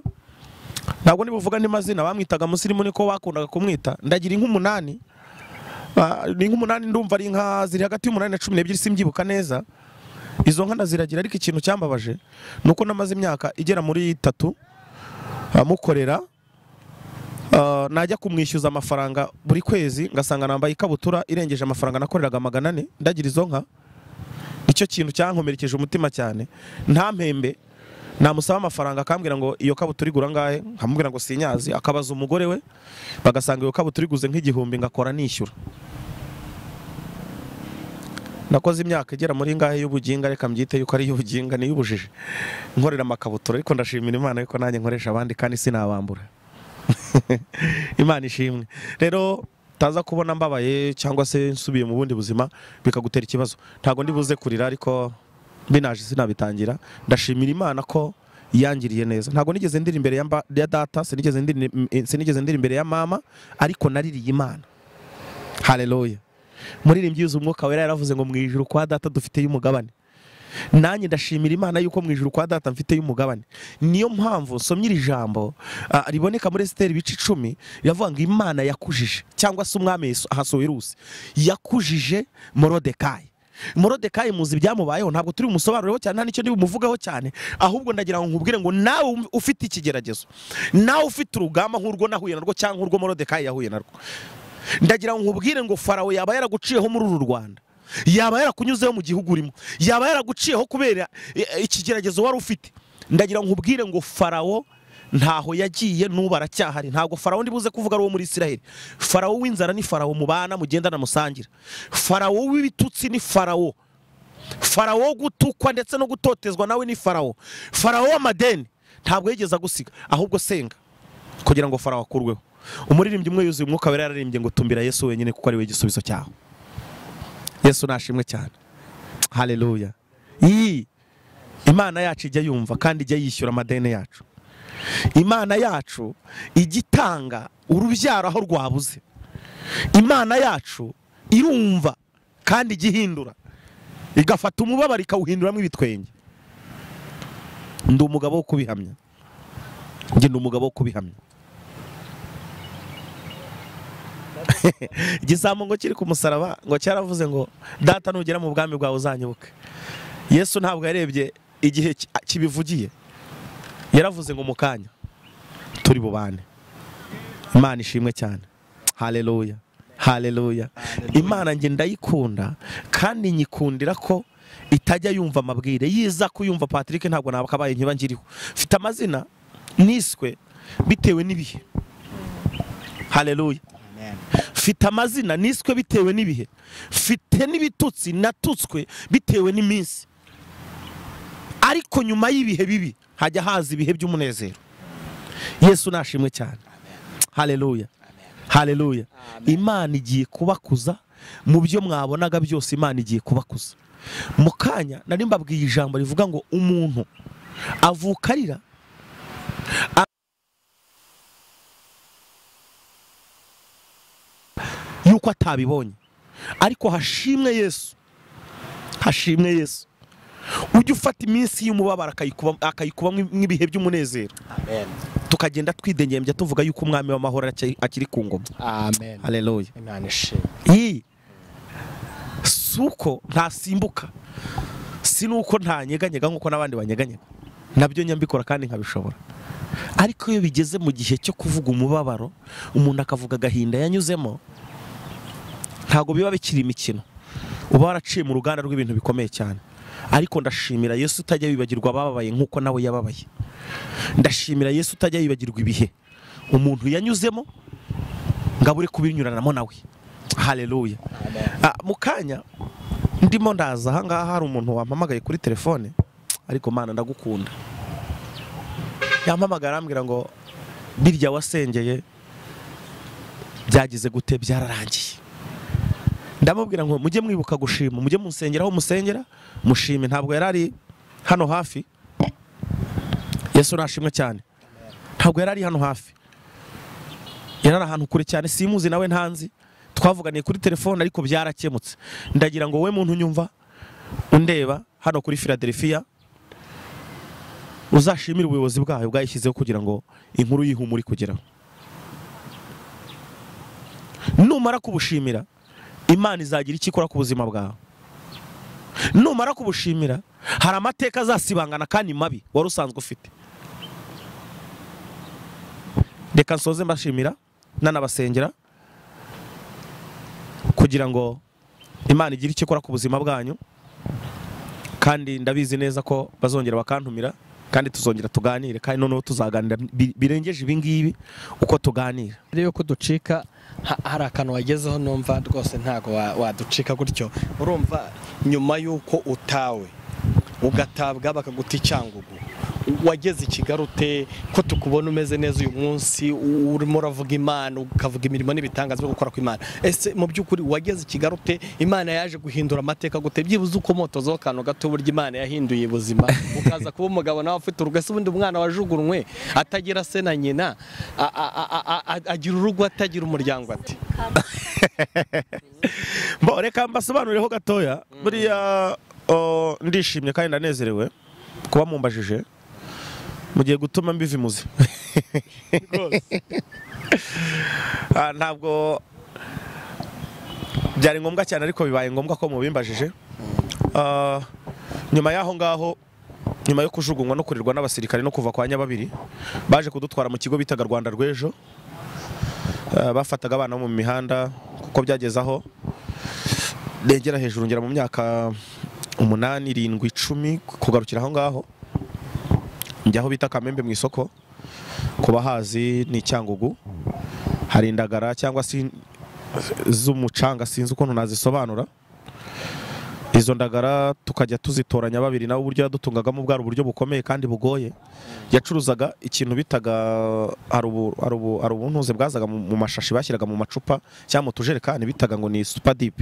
ntabwo nibuvuga andi mazina, bamwitaga musirimu niko bakundaga kumwita. Ndagira inka 8, ni inka 8 ndumva ari inka ziri hagati y'8 na 12 simbyibuka neza. Izo nka ndaziragira, ariko ikintu cyambabaje nuko namaze imyaka igera muri 3 mukorera, najya kumwishyuza amafaranga buri kwezi ngasanga nambaye ikabutura irengeje amafaranga nakoreraga 400. Ndagira izo nka, icyo kintu cyankomerekeje umutima cyane. Nta mpembe namusaba amafaranga, akambwira ngo iyo kabutura igura ngahe, nkamubwira ngo sinyazi. Akabaza umugore we, bagasanga iyo kabutura iguze nk'igihumbi, ngakora nishyura. Nakoze imyaka igera muri ngahe y'ubuginga, reka mbyite yuko ari y'ubuginga, ni y'ubujije, nkorera amakabutura. Ariko ndashimira Imana yuko nanjye nkoresha abandi kandi sinabambura. Imana ishimwe. Rero taza kubona mbabaye cyangwa se nsubiye mu bundi buzima bikagutera ikibazo, ntago ndibuze kurira, ariko binaje sinabitangira. Ndashimira Imana ko yangiriye neza. Ntago nigeze ndira imbere ya data, sinigeze ndira imbere ya mama, ariko naririye Imana. Haleluya. Muririmbyi yuzuye Umwuka Wera yaravuze ngo mu ijuru kwa data dufite y'umugabane. Nanjye ndashimira Imana yuko mu ijuru kwa data mfite y'umugabane. Niyo mpamvu nsomye iri jambo riboneka muri Esiteri ibice 10, yavuga ngo Imana yakujije, cyangwa se umwami Ahasuwerusi yakujije Morodekayi. Morodekayi muzi byamubayeho, ntabwo turi umusobanurireho cyane, nta nicyo ndibuvugaho cyane, ahubwo ndagira ngo nkubwire ngo nawe ufite ikigeragezo, nawe ufite urugamba nk'urwo nahuye narwo cyangwa urwo Morodekayi yahuye narwo, ndagira ngo nkubwire ngo Farawo yaba yaraguciyeho muri uru Rwanda, yaba yarakunyuzeho mu gihugu urimo, yaba yaraguciyeho kubera ikigeragezo wari ufite. Ndagira ngo nkubwire ngo Farawo ntaho yagiye, n'ubu aracyahari. Ntabwo Farawo ndibuze kuvuga ari uwo muri Isiraheli. Farawo w'inzara ni Farawo mubana mugendana musangira. Farawo w'ibitutsi ni Farawo. Farawo wo gutukwa ndetse no gutotezwa nawe ni Farawo. Farawo w'amadeni ntabwo yigeze agusiga, ahubwo senga kugira ngo Farawo akurweho. Umuririmbyi umwe yuzuye Umwuka Wera yararimbye ngo tumbira Yesu wenyine kuko ari we igisubizo cyawe. Yesu nashimwe cyane. Haleluya. Imana yacu ijya yumva kandi ijya yishyura amadeni yacu. Imana yacu igitanga urubyaro aho rwabuze. Imana yacu irumva kandi igihindura, igafata umubabaro ikawuhinduramo ibitwenge. Ndi umugabo wo kubihamya. Ndi umugabo wo kubihamya. Igisambo ngo kiri ku musaraba ngo cyaravuze ngo data nugera mu bwami bwawe uzanyibuke. Yesu ntabwo yarebye igihe kibivugiye, yaravuze ngo mukanya turi bubane. Imana ishimwe cyane. Haleluya. Haleluya. Imana nge ndayikunda kandi nyikundira ko itajya yumva amabwire. Yiza kuyumva Patrick ntabwo nabakabaye nkiba ngiriho. Mfite amazina niswe bitewe n'ibihe. Haleluya. Mfite amazina niswe bitewe n'ibihe. Mfite n'ibitutsi natutswe bitewe n'iminsi. Ariko nyuma y'ibihe bibi hajya haza ibihe by'umunezero. Yesu nashimwe cyane. Haleluya. Haleluya. Imana igiye kubakuza mu byo mwabonaga byose. Imana igiye kubakuza. Mukanya nari mbabwiye ijambo rivuga ngo umuntu avuka arira, yuko atabibonye, ariko hashimwe Yesu. Hashimwe Yesu. Ujye ufata iminsi y'umubabaro akayikuba nk'ibihe by'umunezero. Amen. Tukagenda twidengembya tuvuga yuko umwami w'amahoro akiri ku ngoma. Amen. Haleluya. Imana ishimwe. Suko ntasimbuka, sinuko ntanyeganyega nkuko nabandi banyeganyega, nabyo nyambikora kandi nkabishobora. Ariko iyo bigeze mu gihe cyo kuvuga umubabaro, umuntu akavuga agahinda yanyuzemo, ntago biba bikiri imikino, uba waraciye mu ruganda rw'ibintu bikomeye cyane. Ariko ndashimira Yesu utajya wibagirwa abababaye nkuko nawe yababaye. Ndashimira Yesu utajya wibagirwa ibihe umuntu yanyuzemo ngabure kubinyuranamo nawe. Haleluya. Mukanya ndimo ndaza aha ngaha hari umuntu wampamagaye kuri telefone, ariko Mana ndagukunda. Yampamagara ambwira ngo birya wasengeye byagize gute, byararangiye. Ndamubwira ngo mujye mwibuka gushima, mujye musengera aho musengera mushime. Ntabwo yarari hano hafi. Yesu nashimwe cyane. Ntabwo yarari hano hafi, yarari ahantu kure cyane, simuzi nawe ntanzi. Twavuganiye kuri telefone ariko byarakemutse. Ndagira ngo we muntu nyumva undeba hano kuri Philadelifia, uzashimire ubuyobozi bwayo bwayishyizeho kugira ngo inkuru y'ihumure kugeraho. Numara kubushimira, Imana izagira icyo ikora ku buzima bwawe. Numara kubushimira, hari amateka azasibangana kandi mabi wari usanzwe ufite. Reka nsoze mbashimira nanabasengera kugira ngo Imana igire icyo ikora ku buzima bwanyu, kandi ndabizi neza ko bazongera bakantumira kandi tuzongera tuganire, kandi noneho tuzaganira birengeje ibi ngibi uko tuganira. Rero yuko ducika hari akantu wagezeho numva rwose ntago waducika gutyo. Urumva nyuma yuko utawe ugatabwa bakaguta icyangugu, wageze ikigarute ko tukubona umeze neza uyu munsi, urimo uravuga Imana ukavuga imirimo n'ibitangaza byo gukora kw'Imana. Ese mu by'ukuri wageze ikigarute, Imana yaje guhindura amateka gute? Byibuze uko motozo akantu gato buryo Imana yahinduye ubuzima ukaza kuba umugabo nawe ufite urugo. Ese ubundi umwana wajugunywe atagira se na nyina agira urugo atagira umuryango ati? Bo reka mbasobanureho gatoya. Buriya ndishimye kandi ndanezerewe kuba mumbajije, mugiye gutuma mbivimuze. Ntabwo byari ngombwa cyane ariko bibaye ngombwa ko mubimbajije. Nyuma y'aho ngaho, nyuma yo kujugunywa no kurirwa n'abasirikare no kuva kwa Nyababiri, baje kudutwara mu kigo bitaga Rwanda rw'ejo. Bafataga abana mu mihanda kuko byageze aho negera hejuru ngera mu myaka 8, 7, 10 kugarukira aho ngaho. Njyaho bita Kamembe mu isoko, kuba hazi ni Cyangugu, hari indagara cyangwa se z'umucanga sinzi uko nazisobanura. Izo ndagara tukajya tuzitoranya babiri, nawe uburyo yadutungagamo bwari uburyo bukomeye kandi bugoye. Yacuruzaga ikintu bitaga hari ubuntuze bwazaga mu mashashi bashyiraga mu macupa cyangwa mu tujerekani bitaga ngo ni super deep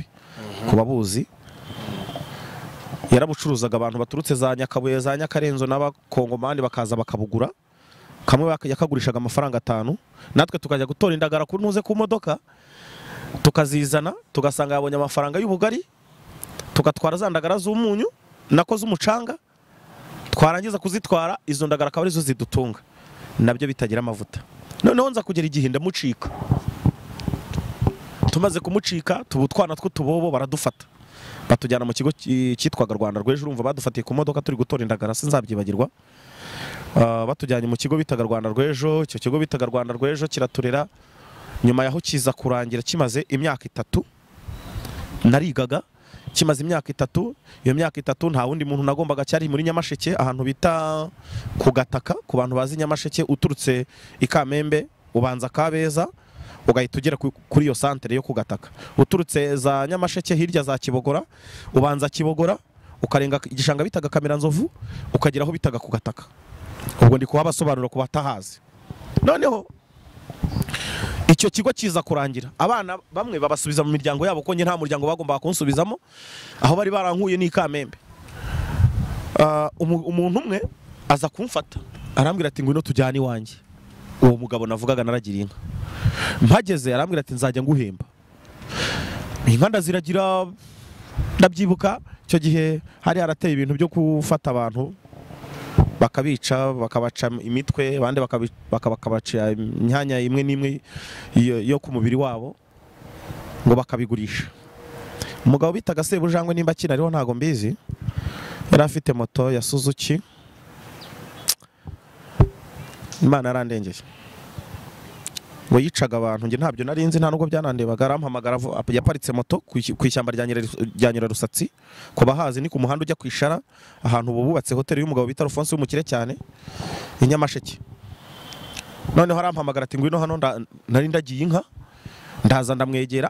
ku babuzi. Yarabucuruzaga abantu baturutse za Nyakabuye, za Nyakarenzo n'abakongomani bakaza bakabugura. Kamwe yakagurishaga amafaranga 5, natwe tukajya gutora indagara kuntuze ku modoka tukazizana, tugasanga yabonye amafaranga y'ubugari, tugatwara za ndagara z'umunyu nako z'umucanga. Twarangiza kuzitwara, izo ndagara akaba arizo zidutunga, nabyo bitagira amavuta. Noneho nza kugera igihe ndamucika. Tumaze kumucika, tubutwana two tubobo baradufata, batujyana mu kigo cyitwaga Rwanda rw'ejo. Urumva badufatiye ku modoka turi gutora indagara, sinzabyibagirwa. Batujyanye mu kigo bitaga Rwanda rw'ejo. Icyo kigo bitaga Rwanda rw'ejo kiraturera. Nyuma yaho kiza kurangira kimaze imyaka 3 narigaga. Kimaze imyaka 3, iyo myaka 3 nta wundi muntu nagombaga, cyari muri Nyamasheke ahantu bita ku Gataka. Ku bantu bazi Nyamasheke, uturutse i Kamembe ubanza Kabeza ugahita ugera kuri iyo santere yo ku Gataka. Uturutse za Nyamasheke hirya za Kibogora ubanza Kibogora ukarenga igishanga bitaga Kamiranzovu ukagera aho bitaga ku Gataka. Ubwo ndi kubasobanura ku batahazi. Noneho icyo kigo kiza kurangira, abana bamwe babasubiza mu miryango yabo ko nta muryango bagomba kunsubizamo, aho bari barankuye ni Kamembe. Umuntu umwe aza kumfata arambwira ati ngwino tujyane iwanjye. Uwo mugabo navugaga naragiriye inka. Mpageze arambwira ati nzajya nguhemba. Inka ndaziragira, ndabyibuka icyo gihe hari harateye ibintu byo gufata abantu bakabica, bakabaca imitwe, abandi bakabaca imyanya imwe n'imwe yo ku mubiri wabo ngo bakabigurisha. Umugabo bitaga Sebujangwe, nimba kinariho ntago mbizi, yari afite moto ya Suzuki. Imana yarandengeye. Ngo yicaga abantu, nge ntabyo narinzi, nta nubwo byanandebaga. Arampamagara, yaparitse moto ku ishyamba rya Nyirarusatsi. Kuba hazi ni ku muhanda ujya kwishara, ahantu bubatse hoteli y'umugabo bita Alphonse w'umukire cyane i Nyamasheke. Noneho arampamagara ati ngwino hano, nari ndagiye inka, ndaza ndamwegera.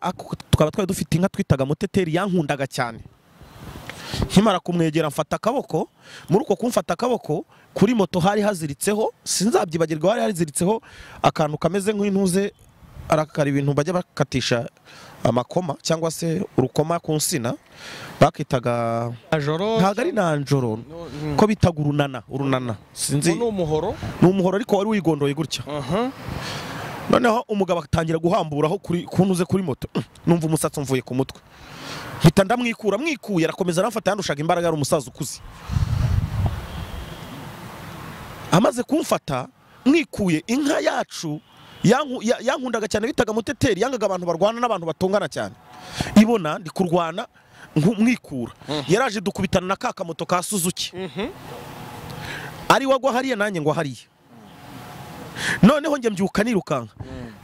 Tukaba twari dufite inka twitaga Muteteri, yankundaga cyane. Nkimara kumwegera mfata akaboko, muri uko kumfata akaboko kuri moto hari haziritseho, sinzabyibagirwa, hari haziritseho akantu kameze nk'intuze, arakara ibintu bajya bakatisha amakoma cyangwa se urukoma ku nsina, bakitaga ntago ari nanjoro, ko bitaga urunana, sinzi. Ni umuhoro ariko wari wigondoye gutya. Noneho umugabo atangira guhamburaho kuntuze kuri moto, numva umusatsi mvuye ku mutwe. Mpita mwikuye, arakomeza aramfata, yandushaga imbaraga, ari umusaza ukuze. amaze kumfata mwikuye inka yacu yankundaga cyane bitaga Muteteri, yangaga abantu barwana n'abantu batongana cyane, ibona ndi kurwana mwikura, yaraje dukubitana na ka kamoto ka Suzuki, ari wagwa hariya nanjye ngo hariya, noneho njye mbyuka nirukanka,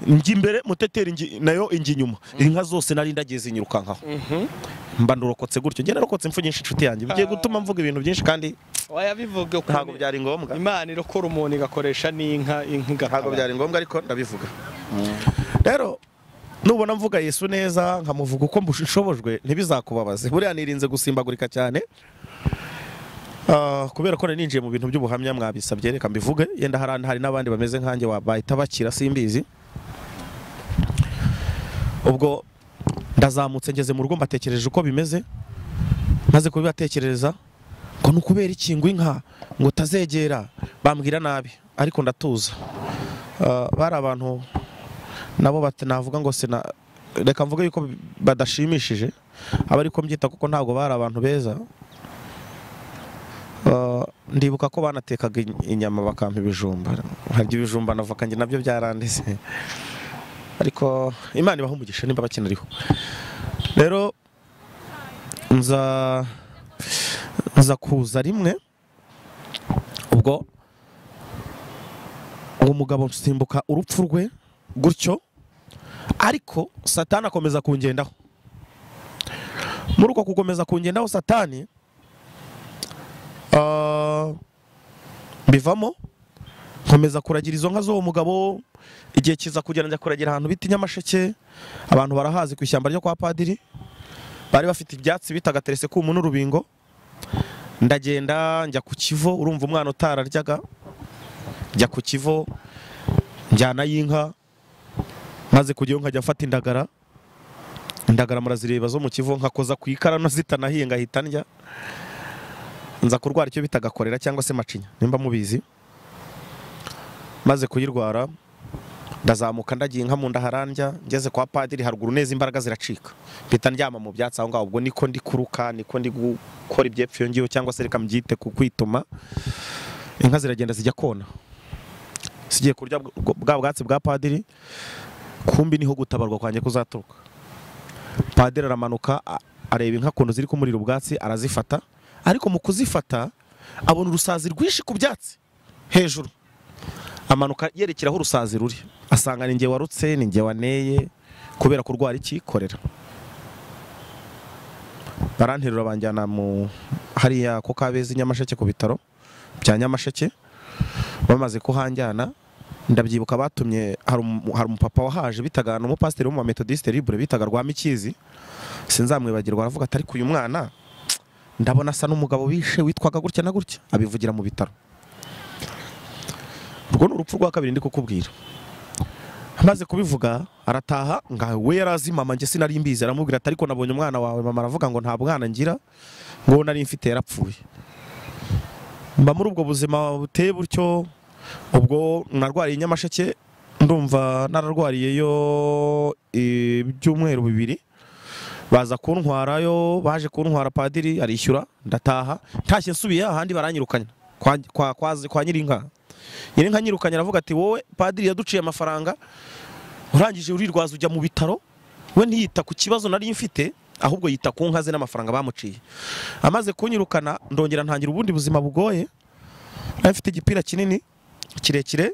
njye imbere Muteteri nayo injye inyuma, inka zose nari ndageze nyirukankaho, mba ndurokotse gutyo, njye narokotse impfu nyinshi inshuti yanjye, bigiye gutuma mvuga ibintu byinshi kandi wayabivuga ntabwo byari ngombwa. Imana irokora umuntu igakoresha n'inka ntabwo byari ngombwa ariko ndabivuga. Rero nubona mvuga Yesu neza nkamuvuga uko mbishobojwe ntibizakubabaze, buriya nirinze gusimbagurika cyane kubera ko ninjiye mu bintu by'ubuhamya mwabisabye, reka mbivuge, yenda hari n'abandi bameze nkanjye bahita bakira simbizi. Ubwo ndazamutse ngeze mu rugo mbatekereje uko bimeze, maze kubibatekereza ngo nukubera ikingwa inka ngo tazegera bambwira nabi, ariko ndatuza. Bari abantu nabo navuga ngo reka mvuge yuko badashimishije, aba ariko mbyita kuko ntabwo bari abantu beza. Ndibuka ko banatekaga inyama bakampa ibijumba, harya ibijumba navoka njye nabyo byarandese, ariko Imana ibaha umugisha nimba bakenariho. Rero nza kuza rimwe, ubwo uwo mugabo nsimbuka urupfu rwe gutyo, ariko Satani akomeza kungendaho. Muri uko gukomeza kungendaho Satani mbivamo, nkomeza kuragira izo nka z'uwo mugabo, igihe kiza kugera njya kuragira ahantu bita Nyamasheke, abantu barahazi ku ishyamba ryo kwa Padiri, bari bafite ibyatsi bitaga teresekumu n'urubingo. Ndagenda njya ku kivo, urumva umwana utararyaga, njya ku kivo njyana y'inka, maze kujyayo nkajya mfata indagara murazireba zo mu kivo, nkakoza ku ikarano zitanahiye ngahita ndya. Nza kurwara icyo bitaga korera cyangwa se macinya nimba mubizi, maze kuyirwara ndazamuka ndagiye inka mu nda harandya, ngeze kwa Padiri haruguru neza imbaraga ziracika, mpita ndyama mu byatsi aho ngaho. Ubwo niko ndi kuruka, niko ndi gukora ibyepfo yongiyeho cyangwa se reka mbyite ku kwituma, inka ziragenda zijya kona, zigiye kurya bwa bwatsi bwa Padiri, kumbi niho gutabarwa kwanjye kuzaturuka. Padiri aramanuka areba inka kuntu ziri kumurira ubwatsi, arazifata, ariko mu kuzifata abona urusazi rwinshi ku byatsi hejuru, amanuka yerekeraho urusazi ruri, asanga ni njye warutse, ni njye waneye kubera kurwara iki korera. Baranterura banjyana mu hariya ko Kabezi Nyamasheke ku bitaro bya Nyamasheke. Bamaze kuhanjyana ndabyibuka batumye hari umupapa wahaje bitaga n'umupasiteri wo mu Methodiste Libre bitaga Rwamikizi, sinzamwibagirwa, aravuga ati ariko uyu mwana ndabona asa n'umugabo wishe witwaga gutya na gutya, abivugira mu bitaro. Urwo ni urupfu rwa kabiri ndi kukubwira. Amaze kubivuga arataha, we yarazi mama njye sinari mbizi, aramubwira ati ariko nabonye umwana wawe. Mama aravuga ngo nta bwana ngira, ngo nari mfite yarapfuye. Mba muri ubwo buzima buteye butyo. Ubwo narwariye Nyamasheke, ndumva nararwariyeyo ibyumweru bibiri, baza kuntwarayo, baje kuntwara Padiri arishyura, ndataha. Ntashye nsubiye ahandi baranyirukanya kwa nyirinka. Nyirinka nyirukanya aravuga ati wowe Padiri yaduciye amafaranga, urangije urirwaza ujya mu bitaro, we ntiyita ku kibazo nari mfite, ahubwo yita ku nka ze n'amafaranga bamuciye. Amaze kunyirukana ndongera ntangira ubundi buzima bugoye. Afite igipira kinini kirekire,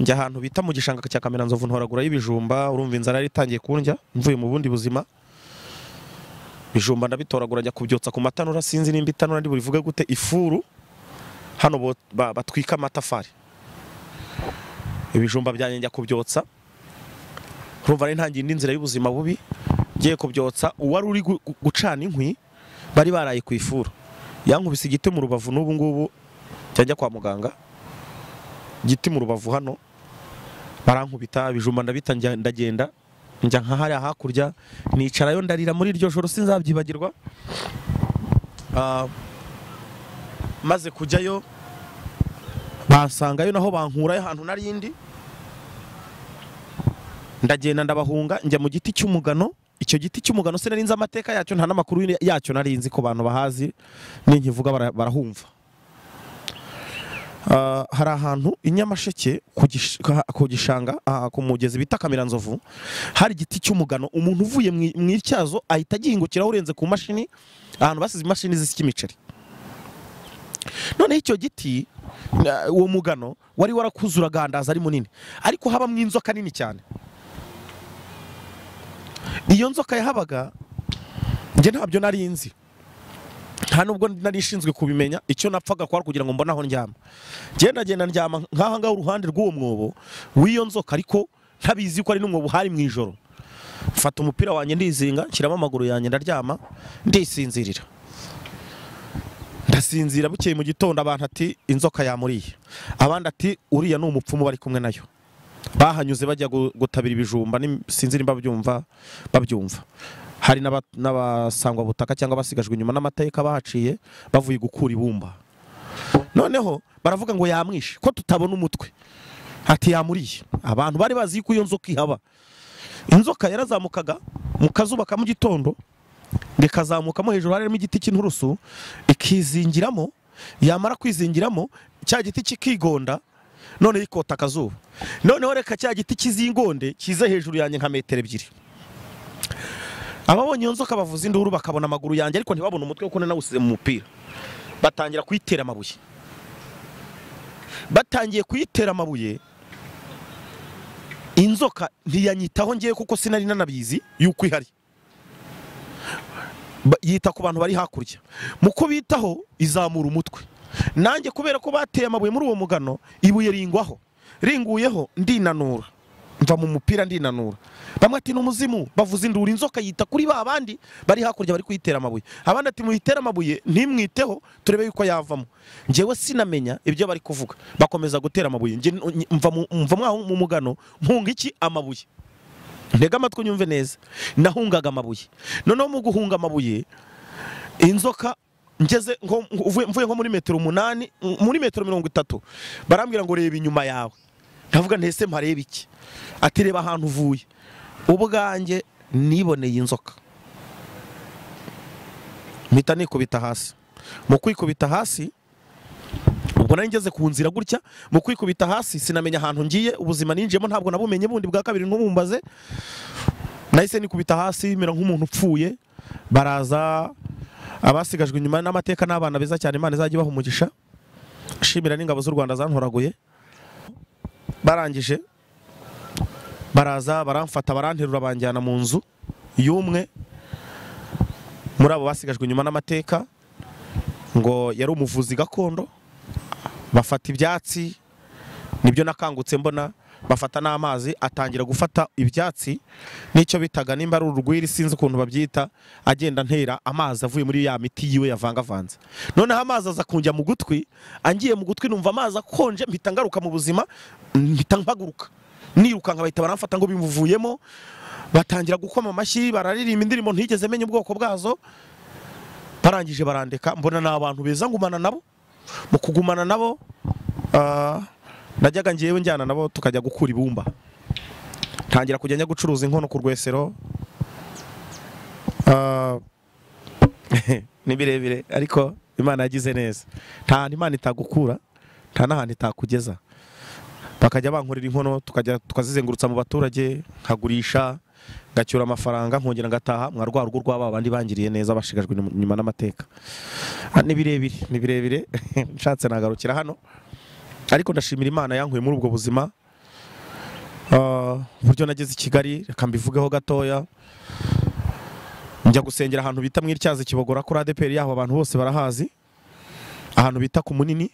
njya ahantu bita mu gishanga cya Kamiranzovu ntoragura y'ibijumba, urumva inzara yari itangiye kundya, mvuye mu bundi buzima. Bijumba ndabitoragura njya kubyotsa ku matanura, sinzi nimba itanura ndi burivuge gute, ifuru hano batwika amatafari. Ibijumba byanjye njya kubyotsa, urumva ari ntangiye indi nzira y'ubuzima bubi. Ngiye kubyotsa, uwari uri gucana inkwi bari baraye ku ifuru, yankubise igiti mu rubavu, n'ubu ngubu cyajya kwa muganga. Igiti mu rubavu hano barankubita, ibijumba ndabita, ndagenda njya nka hariya hakurya, nicarayo ndarira muri iryo joro sinzabyibagirwa. Maze kujyayo basangayo naho bankurayo ahantu narindi, ndagenda ndabahunga njya mu giti cy'umugano. Icyo giti cy'umugano se narinze amateka yacyo, nta namakuru yacyo narinzi, ko bantu bahazi ninkivuga barahumva. hari ahantu inyamasheke ku gishanga ku mugezi bita Kamiranzovu hari igiti cy'umugano umuntu uvuye mu ityazo ahita agihingukiraho urenze ku mashini ahantu basize imashini zisya imiceri. None icyo giti uwo mugano wari warakuzura gandaza ari munini ariko haba mu inzoka nini cyane. Iyo nzoka yahabaga nge ntabyo nari nzi, nta nubwo nari ishinzwe kubimenya. Icyo napfaga kwari kugira ngo mbone aho ndyama. Genda ndyama nk'aha ngaho uruhande rw'uwo mwobo w'iyo nzoka, ariko ntabizi ko ari n'umwobo hari mu ijoro. Mfata umupira wanjye ndizinga nshyiramo amaguru yanjye ndaryama ndisinzirira. Ndasinzira bukeye mu gitondo abantu ati inzoka yamuriye, abandi ati uriya ni umupfumu bari kumwe nayo. Bahanyuze bajya gutabira ibijumba, sinzi nimba babyumva. Hari n'abasangwa butaka cyangwa basigajwe inyuma n'amateka bahaciye bavuye gukura ibumba. Noneho baravuga ngo yamwishe ko tutabona umutwe, ati yamuriye. Abantu bari bazi ko iyo nzoka ihaba. Inzoka yarazamukaga mu kazuba ka mu gitondo, ikazamukamo hejuru harimo igiti cy'inturusu, ikizingiramo, yamara kwizingiramo cya giti kikigonda, none ikota akazuba. Noneho reka cya giti kizingonde kize hejuru yanjye nka metero 2. Ababonye iyo nzoka bavuza induru bakabona amaguru yanjye ariko ntibabona umutwe kuko nawusize mu mupira. Batangira kuyitera amabuye. Batangiye kuyitera amabuye, inzoka ntiyanyitaho ngiye kuko sinari nanabizi yuko ihari. Yita ku bantu bari hakurya. Mu kubitaho izamura umutwe. Nanjye kubera ko bateye amabuye muri uwo mugano, ibuye ringwaho. Ringuyeho ndinanura. Mva mu mupira ndinanura. Bamwe ati n'umuzimu, bavuza induru. Inzoka yita kuri ba bandi bari hakurya bari kuyitera amabuye. Abandi ati muhitera amabuye ntimwiteho turebe yuko yavamo. Njewe sinamenya ibyo bari kuvuga. Bakomeza gutera amabuye. Mva mwaho mu mugano mpunga iki amabuye. Ntega amatwi nyumve neza. Nahungaga amabuye. Noneho mu guhunga amabuye inzoka ngeze mvuye nko muri metero 8, muri metero 30, barambwira ngo reba inyuma yawe. Ndavuga ntese mparebe iki? Ati reba ahantu uvuye. Ubwanjye niboneye inzoka. Mpita nikubita hasi. Mu kwikubita hasi ubwo nari ngeze ku nzira gutya, mu kwikubita hasi sinamenya ahantu ngiye, ubuzima ninjiyemo ntabwo nabumenye bundi bwa kabiri ntubumbaze. Nahise nikubita hasi mera nk'umuntu upfuye. Baraza abasigajwe inyuma n'amateka n'abana beza cyane, Imana izajye baha umugisha. Shimira n'ingabo z'u Rwanda zantoraguye. Barangije baraza baramfata baranterura banjyana mu nzu y'umwe muri abo basigajwe inyuma n'amateka, ngo yari umuvuzi gakondo. Bafata ibyatsi, nibyo nakangutse mbona. Bafata n'amazi, atangira gufata ibyatsi n'icyo bitaga nimba ari urugwiri sinzi ukuntu babyita, agenda ntera amazi avuye muri ya miti yiwe yavangavanze. Noneho amazi aza kunjya mu gutwi, angiye mu gutwi numva amazi akonje, mpita ngaruka mu buzima, mpita mpaguruka nirukanka. Bahita baramfata ngo bimuvuyemo, batangira gukoma amashyi, bararirimba indirimbo ntigeze menya ubwoko bwazo. Barangije barandeka, mbona n'abantu beza ngumana nabo. Mu kugumana nabo najyaga ngiyewe njyana nabo tukajya gukura ibumba. Ntangira kujya njya gucuruza inkono ku Rwesero. Ni birebire ariko Imana yagize neza. Nta Imana itagukura, nta n'ahantu itakugeza. Bakajya bankorera inkono tukazizengurutsa mu baturage, nkagurisha, ngacyura amafaranga, nkongera ngataha mwa rwa rugo rw'aba bandi bangiriye neza bashigajwe inyuma n'amateka. Ni birebire nshatse nagarukira hano. Ariko ndashimira Imana yankuye muri ubwo buzima. Buryo nageze i Kigali, reka mbivugeho gatoya. Njya gusengera ahantu bita mu Ityazo Kibogora kuri ADPR yaho abantu bose barahazi. Ahantu bita ku Munini.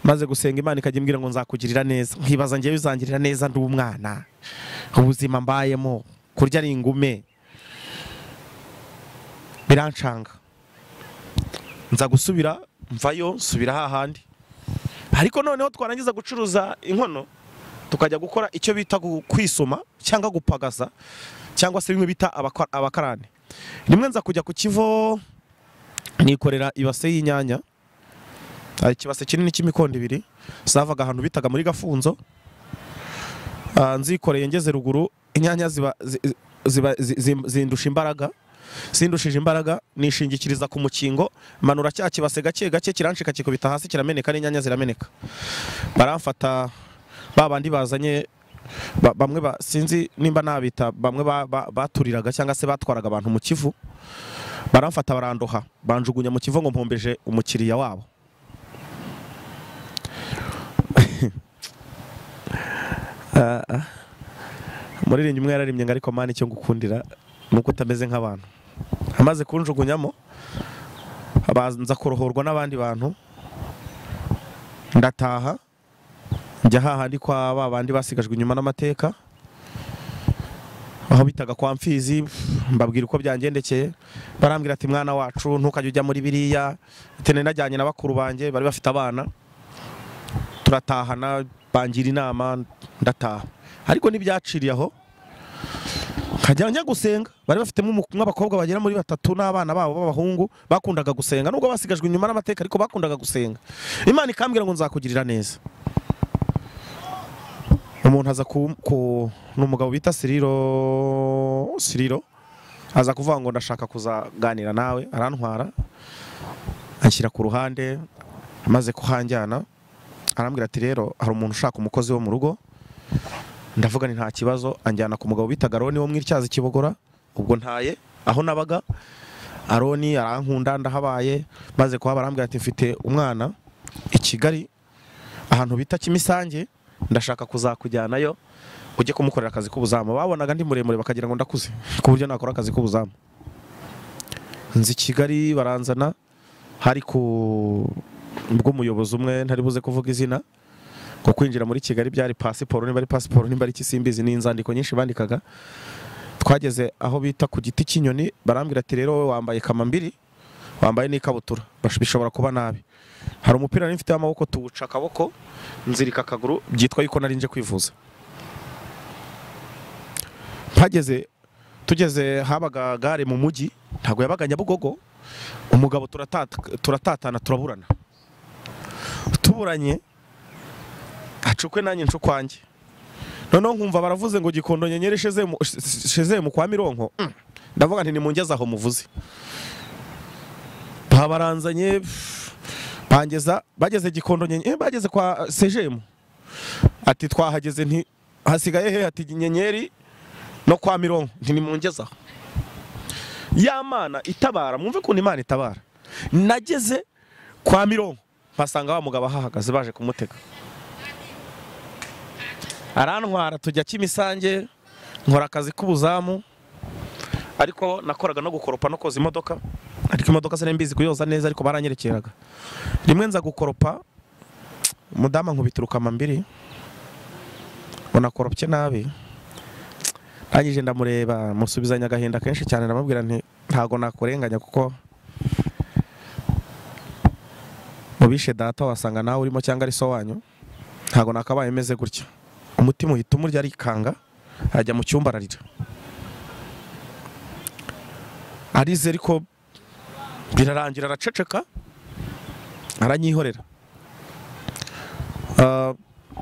Maze gusenga Imana ikajya imbwira ngo nzakugirira neza. Nkibaza ngiye bizangirira neza ndi umwana. Ubuzima mbayemo kurya ari ingume. Birancanga. Nza gusubira mvayo nsubira hahandi. Ariko noneho twarangiza gucuruza inkono tukajya gukora icyo bita kwisoma cyangwa gupagasa cyangwa se bimwe bita abakarane. Rimwe nza kujya ku Kivo nikorera ibase y'inyanya, ikibase kinini cy'imikondo 2 zavaga ahantu bitaga muri Gafunzo. Nzikoreye ngeze ruguru, inyanya zindusha imbaraga sindushije imbaraga nishingikiriza ku mukingo manura cya kibase gake gake kiranshika kikubita hasi kirameneka n'inyanya zirameneka. Baramfata babandi bazanye bamwe sinzi nimba nabita bamwe baturiraga cyangwa se batwaraga abantu mu kivu, baramfata barandoha banjugunya mu kivu ngo mpombeje umukiriya wabo. Muriringi umwe yararimye ngo ariko mani icyo ngukundira nuko utameze nk'abantu. Amaze kunjugunyamo abanza kurohorwa n'abandi bantu, ndataha njya hahandi kwa babandi basigajwe inyuma n'amateka aho bitaga kwa Mfizi, mbabwira uko byangendekeye. Barambwira ati mwana wacu ntukajye ujya muri biriya, tene najyanye na bakuru banjye bari bafite abana, turatahana bangira inama ndataha. Ariko n'ibyaciriye aho nkajya njya gusenga, bari bafitemo nk'abakobwa bagera muri 3 n'abana babo b'abahungu bakundaga gusenga, nubwo basigajwe inyuma n'amateka ariko bakundaga gusenga. Imana ikambwira ngo nzakugirira neza. Umuntu aza n'umugabo bita Siriro aza kuvuga ngo ndashaka kuzaganira nawe, arantwara anshyira ku ruhande, amaze kuhanjyana arambwira ati rero hari umuntu ushaka umukozi wo mu rugo. Ndavuga ni nta kibazo, anjyana ku mugabo bita Aroni wo mw'Ityazo Kibogora. Ubwo ntaye aho nabaga, Aroni arankunda ndahabaye, maze kuba barambwira ati mfite umwana i Kigali ahantu bita Kimisange, ndashaka kuzakujyanayo ujye kumukorera akazi k'ubuzamu. Babonaga ndi muremure bakagira ngo ndakuze ku buryo nakora akazi k'ubuzamu. Nzi Kigali baranzana, hari ku bw'umuyobozi umwe ntari buze kuvuga izina, ko kwinjira muri Kigali byari pasiporo, niba ari pasiporo nimba ari kisimbizi, n'inzandiko nyinshi bandikaga. Twageze aho bita ku giti cy'inyoni, barambwira ati rero wowe wambaye kamambiri, wambaye n'ikabutura, bishobora kuba nabi. Hari umupira nari mfite w'amaboko tuwuca akaboko nzirika akaguru, byitwa yuko nari nje kwivuza. Tugeze habaga gare mu mujyi, ntago yabaga Nyabugogo. Umugabo turatatana turaburana, tuburanye acukwe nanjye ncukwanjye. Noneho nkumva baravuze ngo Gikondo nyenyeri sheze mu kwa Mironko. Ndavuga nti nimungeze aho muvuze. Babaranzanye bageze Gikondo nyenyeri, bageze kwa Sejemu. Ati twahageze nti hasigaye he, ati nyenyeri no kwa Mironko, nti nimungeze aho. Ya Mana itabara, mwumve ko Imana itabara. Nageze kwa Mironko basanga wa mugabo ahahagaze baje kumutega. Arantwara tujya Kimisange, nkora akazi k'ubuzamu, ariko nakoraga no gukoropa no koza imodoka. Ariko imodoka se mbizi kuyoza neza, ariko baranyerekeraga. Rimwe nza gukoropa, mudama nkubituruka amambiri, unakoropye nabi. Agije ndamureba musubizanya agahinda kenshi cyane, ndamubwira nti ntago nakurenganya kuko Uwishe data wasanga nawe urimo cyangwa ari so wanyu, ntago nakabaye meze gutya. Umutima uhita umurya arikanga, ajya mu cyumba ararira. Arize ariko birarangira araceceka, aranyihorera.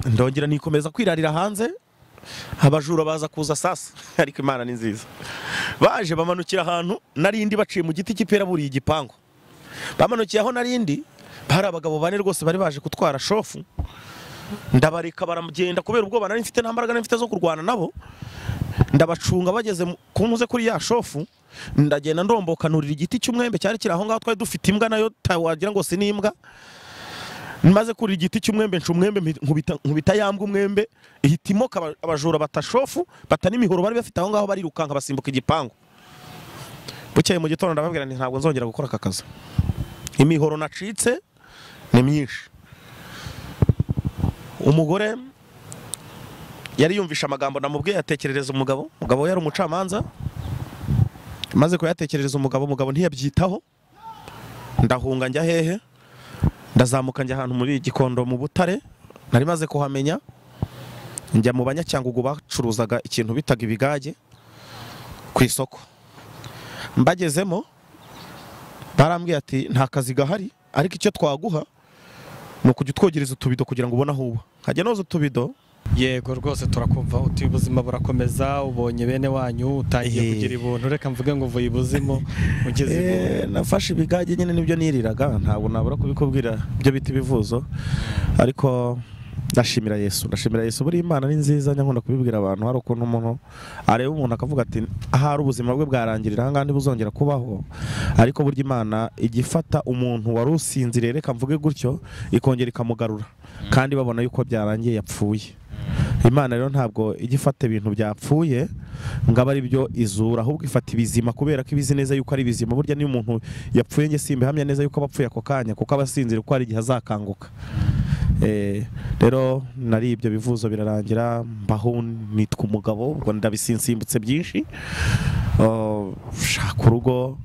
Ndongera nikomeza kwirarira hanze, abajura baza kuza sasa. Ariko Imana ni nziza, baje bamanukira ahantu narindi baciye mu giti cy'ipera buriye igipangu. Bamanukiye aho narindi, bari abagabo bane rwose bari baje gutwara shofu. Ndabareka baramugenda kubera ubwoba nari mfite, nta mbaraga nari mfite zo kurwana nabo. Ndabacunga bageze kuntuze kuri ya shofu, ndagenda ndombokanurira igiti cy'umwembe cyari kiri aho ngaho, twari dufite imbwa nayo wagira ngo si n'imbwa. Maze kuri igiti cy'umwembe ncumwembe nkubita yambwa umwembe, ihitimo abajura batashofu bata n'imihoro bari bafite aho ngaho, barirukanka basimbuka igipangu. Bukeye mu gitondo ndababwira nti ntabwo nzongera gukora aka kazi. Imihoro nacitse ni myinshi. Umugore yari yumvisha amagambo namubwiye, yatekerereza umugabo yari umucamanza. Maze ko yatekerereza umugabo ntiyabyitaho. Ndahunga njya hehe, ndazamuka njya ahantu muri Gikondo mu Butare, nari maze kuhamenya. Njya mu Banyacyangugu bacuruzaga ikintu bitaga ibigage ku isoko. Mbagezemo barambwiye ati nta kazi gahari, ariko icyo twaguha ni ukujya utwogereza utubido kugira ngo ubone aho uba. Nkajya noza utubido yego rwose turakumva uti ubuzima burakomeza ubonye bene wanyu utangiye kugira ibuntu reka mvuge ngo uvuye ibuzimo ugeze nafashe ibigage nyine nibyo niriraga ntabwo nabura kubikubwira ibyo bita ibivuzo ariko ndashimira Yesu buri Imana ni nziza nkunda kubibwira abantu hari ukuntu umuntu areba umuntu akavuga ati ahari ubuzima bwe bwarangirira aha ngandi buzongera kubaho ariko burya Imana igifata umuntu wari usinziriye reka mvuge gutyo ikongera ikamugarura kandi babona yuko byarangiye yapfuye. Imana rero ntabwo igifata ibintu byapfuye ngaba ari byo izura ahubwo ifata ibizima kubera ko ibizi neza yuko ari bizima. Burya niyo umuntu yapfuye nge simbe hamya neza yuko abapfuye ako kanya kuko abasinzira ko hari igihe azakanguka. Rero nari ibyo bivuzo birarangira mbaho nitwa umugabo ubwo ndabisinsimbutse byinshi shaka urugo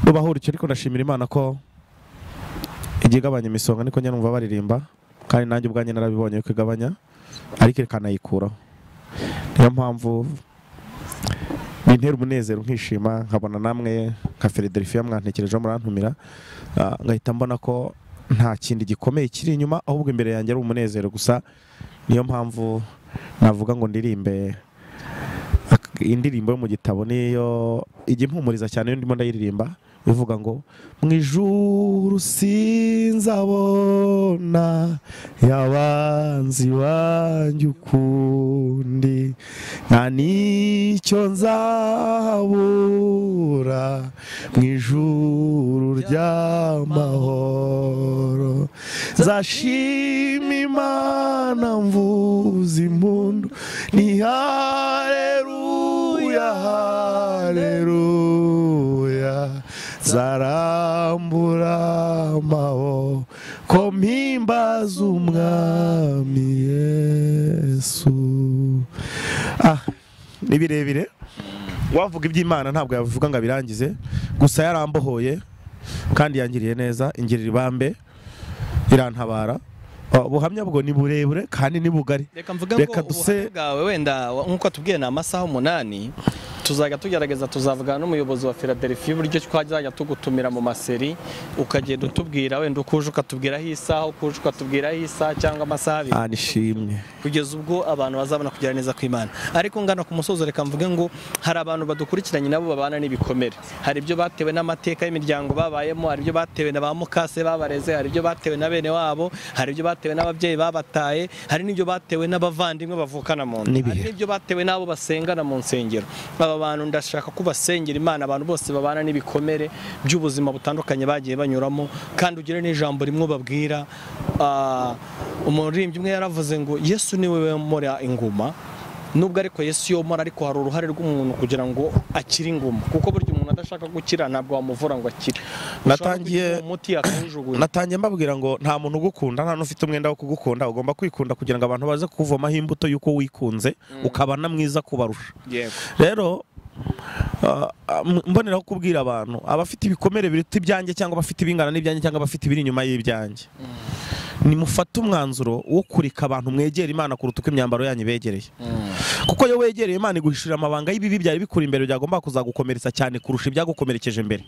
rubahura icyo ariko ndashimira Imana ko igigabanya imisonga niko nyine numva baririmba kandi nanjye ubwanjye narabibonye ko igabanya ariko ikanayikuraho. Niyo mpamvu bintera umunezero nkishima nkabona namwe nka Philadelifia mwantekereje murantumira ngahita mbona ko nta kindi gikomeye kiri inyuma ahubwo imbere yanjye ari umunezero gusa. Niyo mpamvu navuga ngo ndirimbe indirimbo yo mu gitabo niyo igimpumuriza cyane iyo ndimo ndayiririmba bivuga ngo mwijuru sinzabona yabanzi banjye ukundi nta nicyo nzabura mwijuru ry'amahoro nzashima Imana mvuza impundu ni haleluya haleluya zarambura amaboko mpimbaza umwami Yesu. Ni birebire wavuga iby'Imana ntabwo yavuga ngo abirangize gusa yarambohoye kandi yangiriye neza ingirira ibambe irantabara. Ubuhamya bwo ni burebure kandi ni bugari. Reka duse bwawe wenda nkuko tubwiye na amasaha 8 tuzaga tugerageza tuzavugana n'umuyobozi wa Philadelifia buryo twajya tugutumira mu maseri ukagenda utubwira wenda ukuje ukatubwiraho isaha ukuje ukatubwiraho isaha cyangwa amasaha 2 nishimye kugeza ubwo abantu bazabona kugira neza kw'Imana. Ariko ngana ku musozo reka mvuge ngo hari abantu badukurikiranye nabo babana n'ibikomere, hari ibyo batewe n'amateka y'imiryango babayemo, hari ibyo batewe na ba mukase babareze, hari ibyo batewe na bene wabo, hari ibyo batewe n'ababyeyi babataye, hari n'ibyo batewe n'abavandimwe bavukana mu nda, hari n'ibyo batewe n'abo basengana mu nsengero. Abantu ndashaka kubasengera Imana abantu bose babana n'ibikomere by'ubuzima butandukanye bagiye banyuramo kandi ugire n'ijambo rimwe babwira. Umuririmbyi umwe yaravuze ngo Yesu niwe wemora inguma nubwo ariko Yesu yomora ariko hari uruhare rw'umuntu kugira ngo akire inguma kuko burya umuntu adashaka gukira ntabwo wamuvura ngo akire. Natangiye mbabwira ngo nta muntu ugukunda nta n'ufite umwenda wo kugukunda ugomba kwikunda kugira ngo abantu baze kuvomaho imbuto y'uko wikunze ukaba na mwiza kubarusha. Rero mboneraho kubwira abantu abafite ibikomere biruta ibyanjye cyangwa abafite ibingana n'ibyanjye cyangwa abafite ibiri inyuma y'ibyanjye nimufate umwanzuro wo kurika abantu mwegera Imana kuruta uko imyambaro yanyu begereye kuko yo wegereye Imana iguhishurira amabanga y'ibibi byari bikuri imbere byagomba kuzagukomeretsa cyane kurusha ibyagukomerekeje mbere.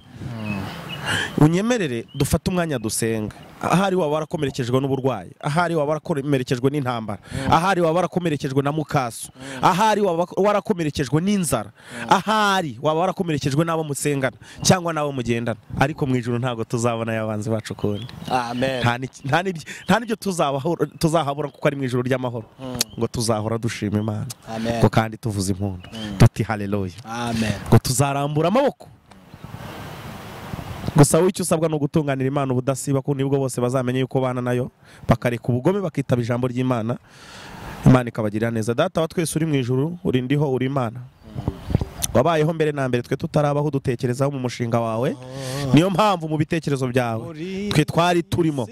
Unyemerere dufate umwanya dusenga. Ahari waba warakomerekejwe n'uburwayi, ahari waba warakomerekejwe n'intambara, ahari waba warakomerekejwe na mukaso, ahari waba warakomerekejwe n'inzara, ahari waba warakomerekejwe n'abo musengana cyangwa n'abo mugendana, ariko mu ijuru ntabwo tuzabona yabanze bacu kundi. Amen. Nta nibyo tuzahabura kuko ari mu ijuru ry'amahoro ngo tuzahora dushima Imana. Amen. Ngo kandi tuvuze impundu tuti haleluya. Amen. Ngo tuzarambura amaboko. Gusa wicyo usabwa no gutunganira Imana ubudasiba ko nibwo bose bazamenye yuko bana nayo bakareka ubugome bakitaba ijambo ry'Imana Imana ikabagirira neza. Data wa twese uri mu ijuru uri ndiho uri Imana wabayeho mbere na mbere twe tutarabaho dutekerezaho mu mushinga wawe niyo mpamvu mu bitekerezo byawe twe twari turimo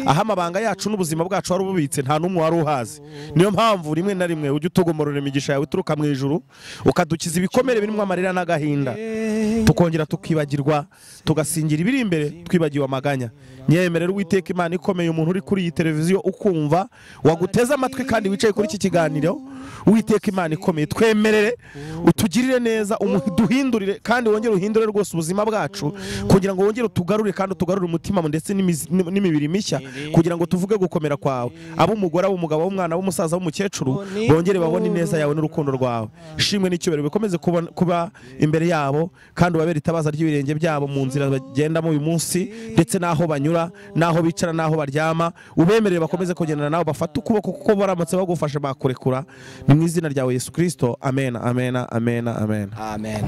aho amabanga yacu n'ubuzima bwacu wari ububitse nta n'umwe wari uhazi. Niyo mpamvu rimwe na rimwe ujye utugomorora imigisha yawe ituruka mu ijuru ukadukiza ibikomere birimo amarira n'agahinda tukongera tukibagirwa tugasingira ibiri imbere twibagiwe amaganya. Nyemerera Uwiteka Imana ikomeye umuntu uri kuri iyi televiziyo ukumva waguteza amatwi kandi wicaye kuri iki kiganiro Uwiteka Imana ikomeye twemerere utugirire neza, duhindurire kandi wongere uhindure rwose ubuzima bwacu, kugira ngo wongere utugarure kandi utugarure umutima ndetse n'imibiri mishya, kugira ngo tuvuge gukomera kwawe. Ab'umugore, ab'umugabo, ab'umwana, ab'umusaza, ab'umukecuru bongere babone ineza yawe n'urukundo rwawe. Ishimwe n'icyubahiro bikomeze kuba imbere yabo, kandi ubabere itabaza ry'ibirenge byabo mu nzira bagendamo uyu munsi, ndetse n'aho banyura, n'aho bicara, n'aho baryama. Ubemerere bakomeze kugendana nawe, bafate ukuboko, kuko baramutse bagufashe bakurekura. Ni mu izina ryawe Yesu Kristo, amen, amen, amen, amen. Amen.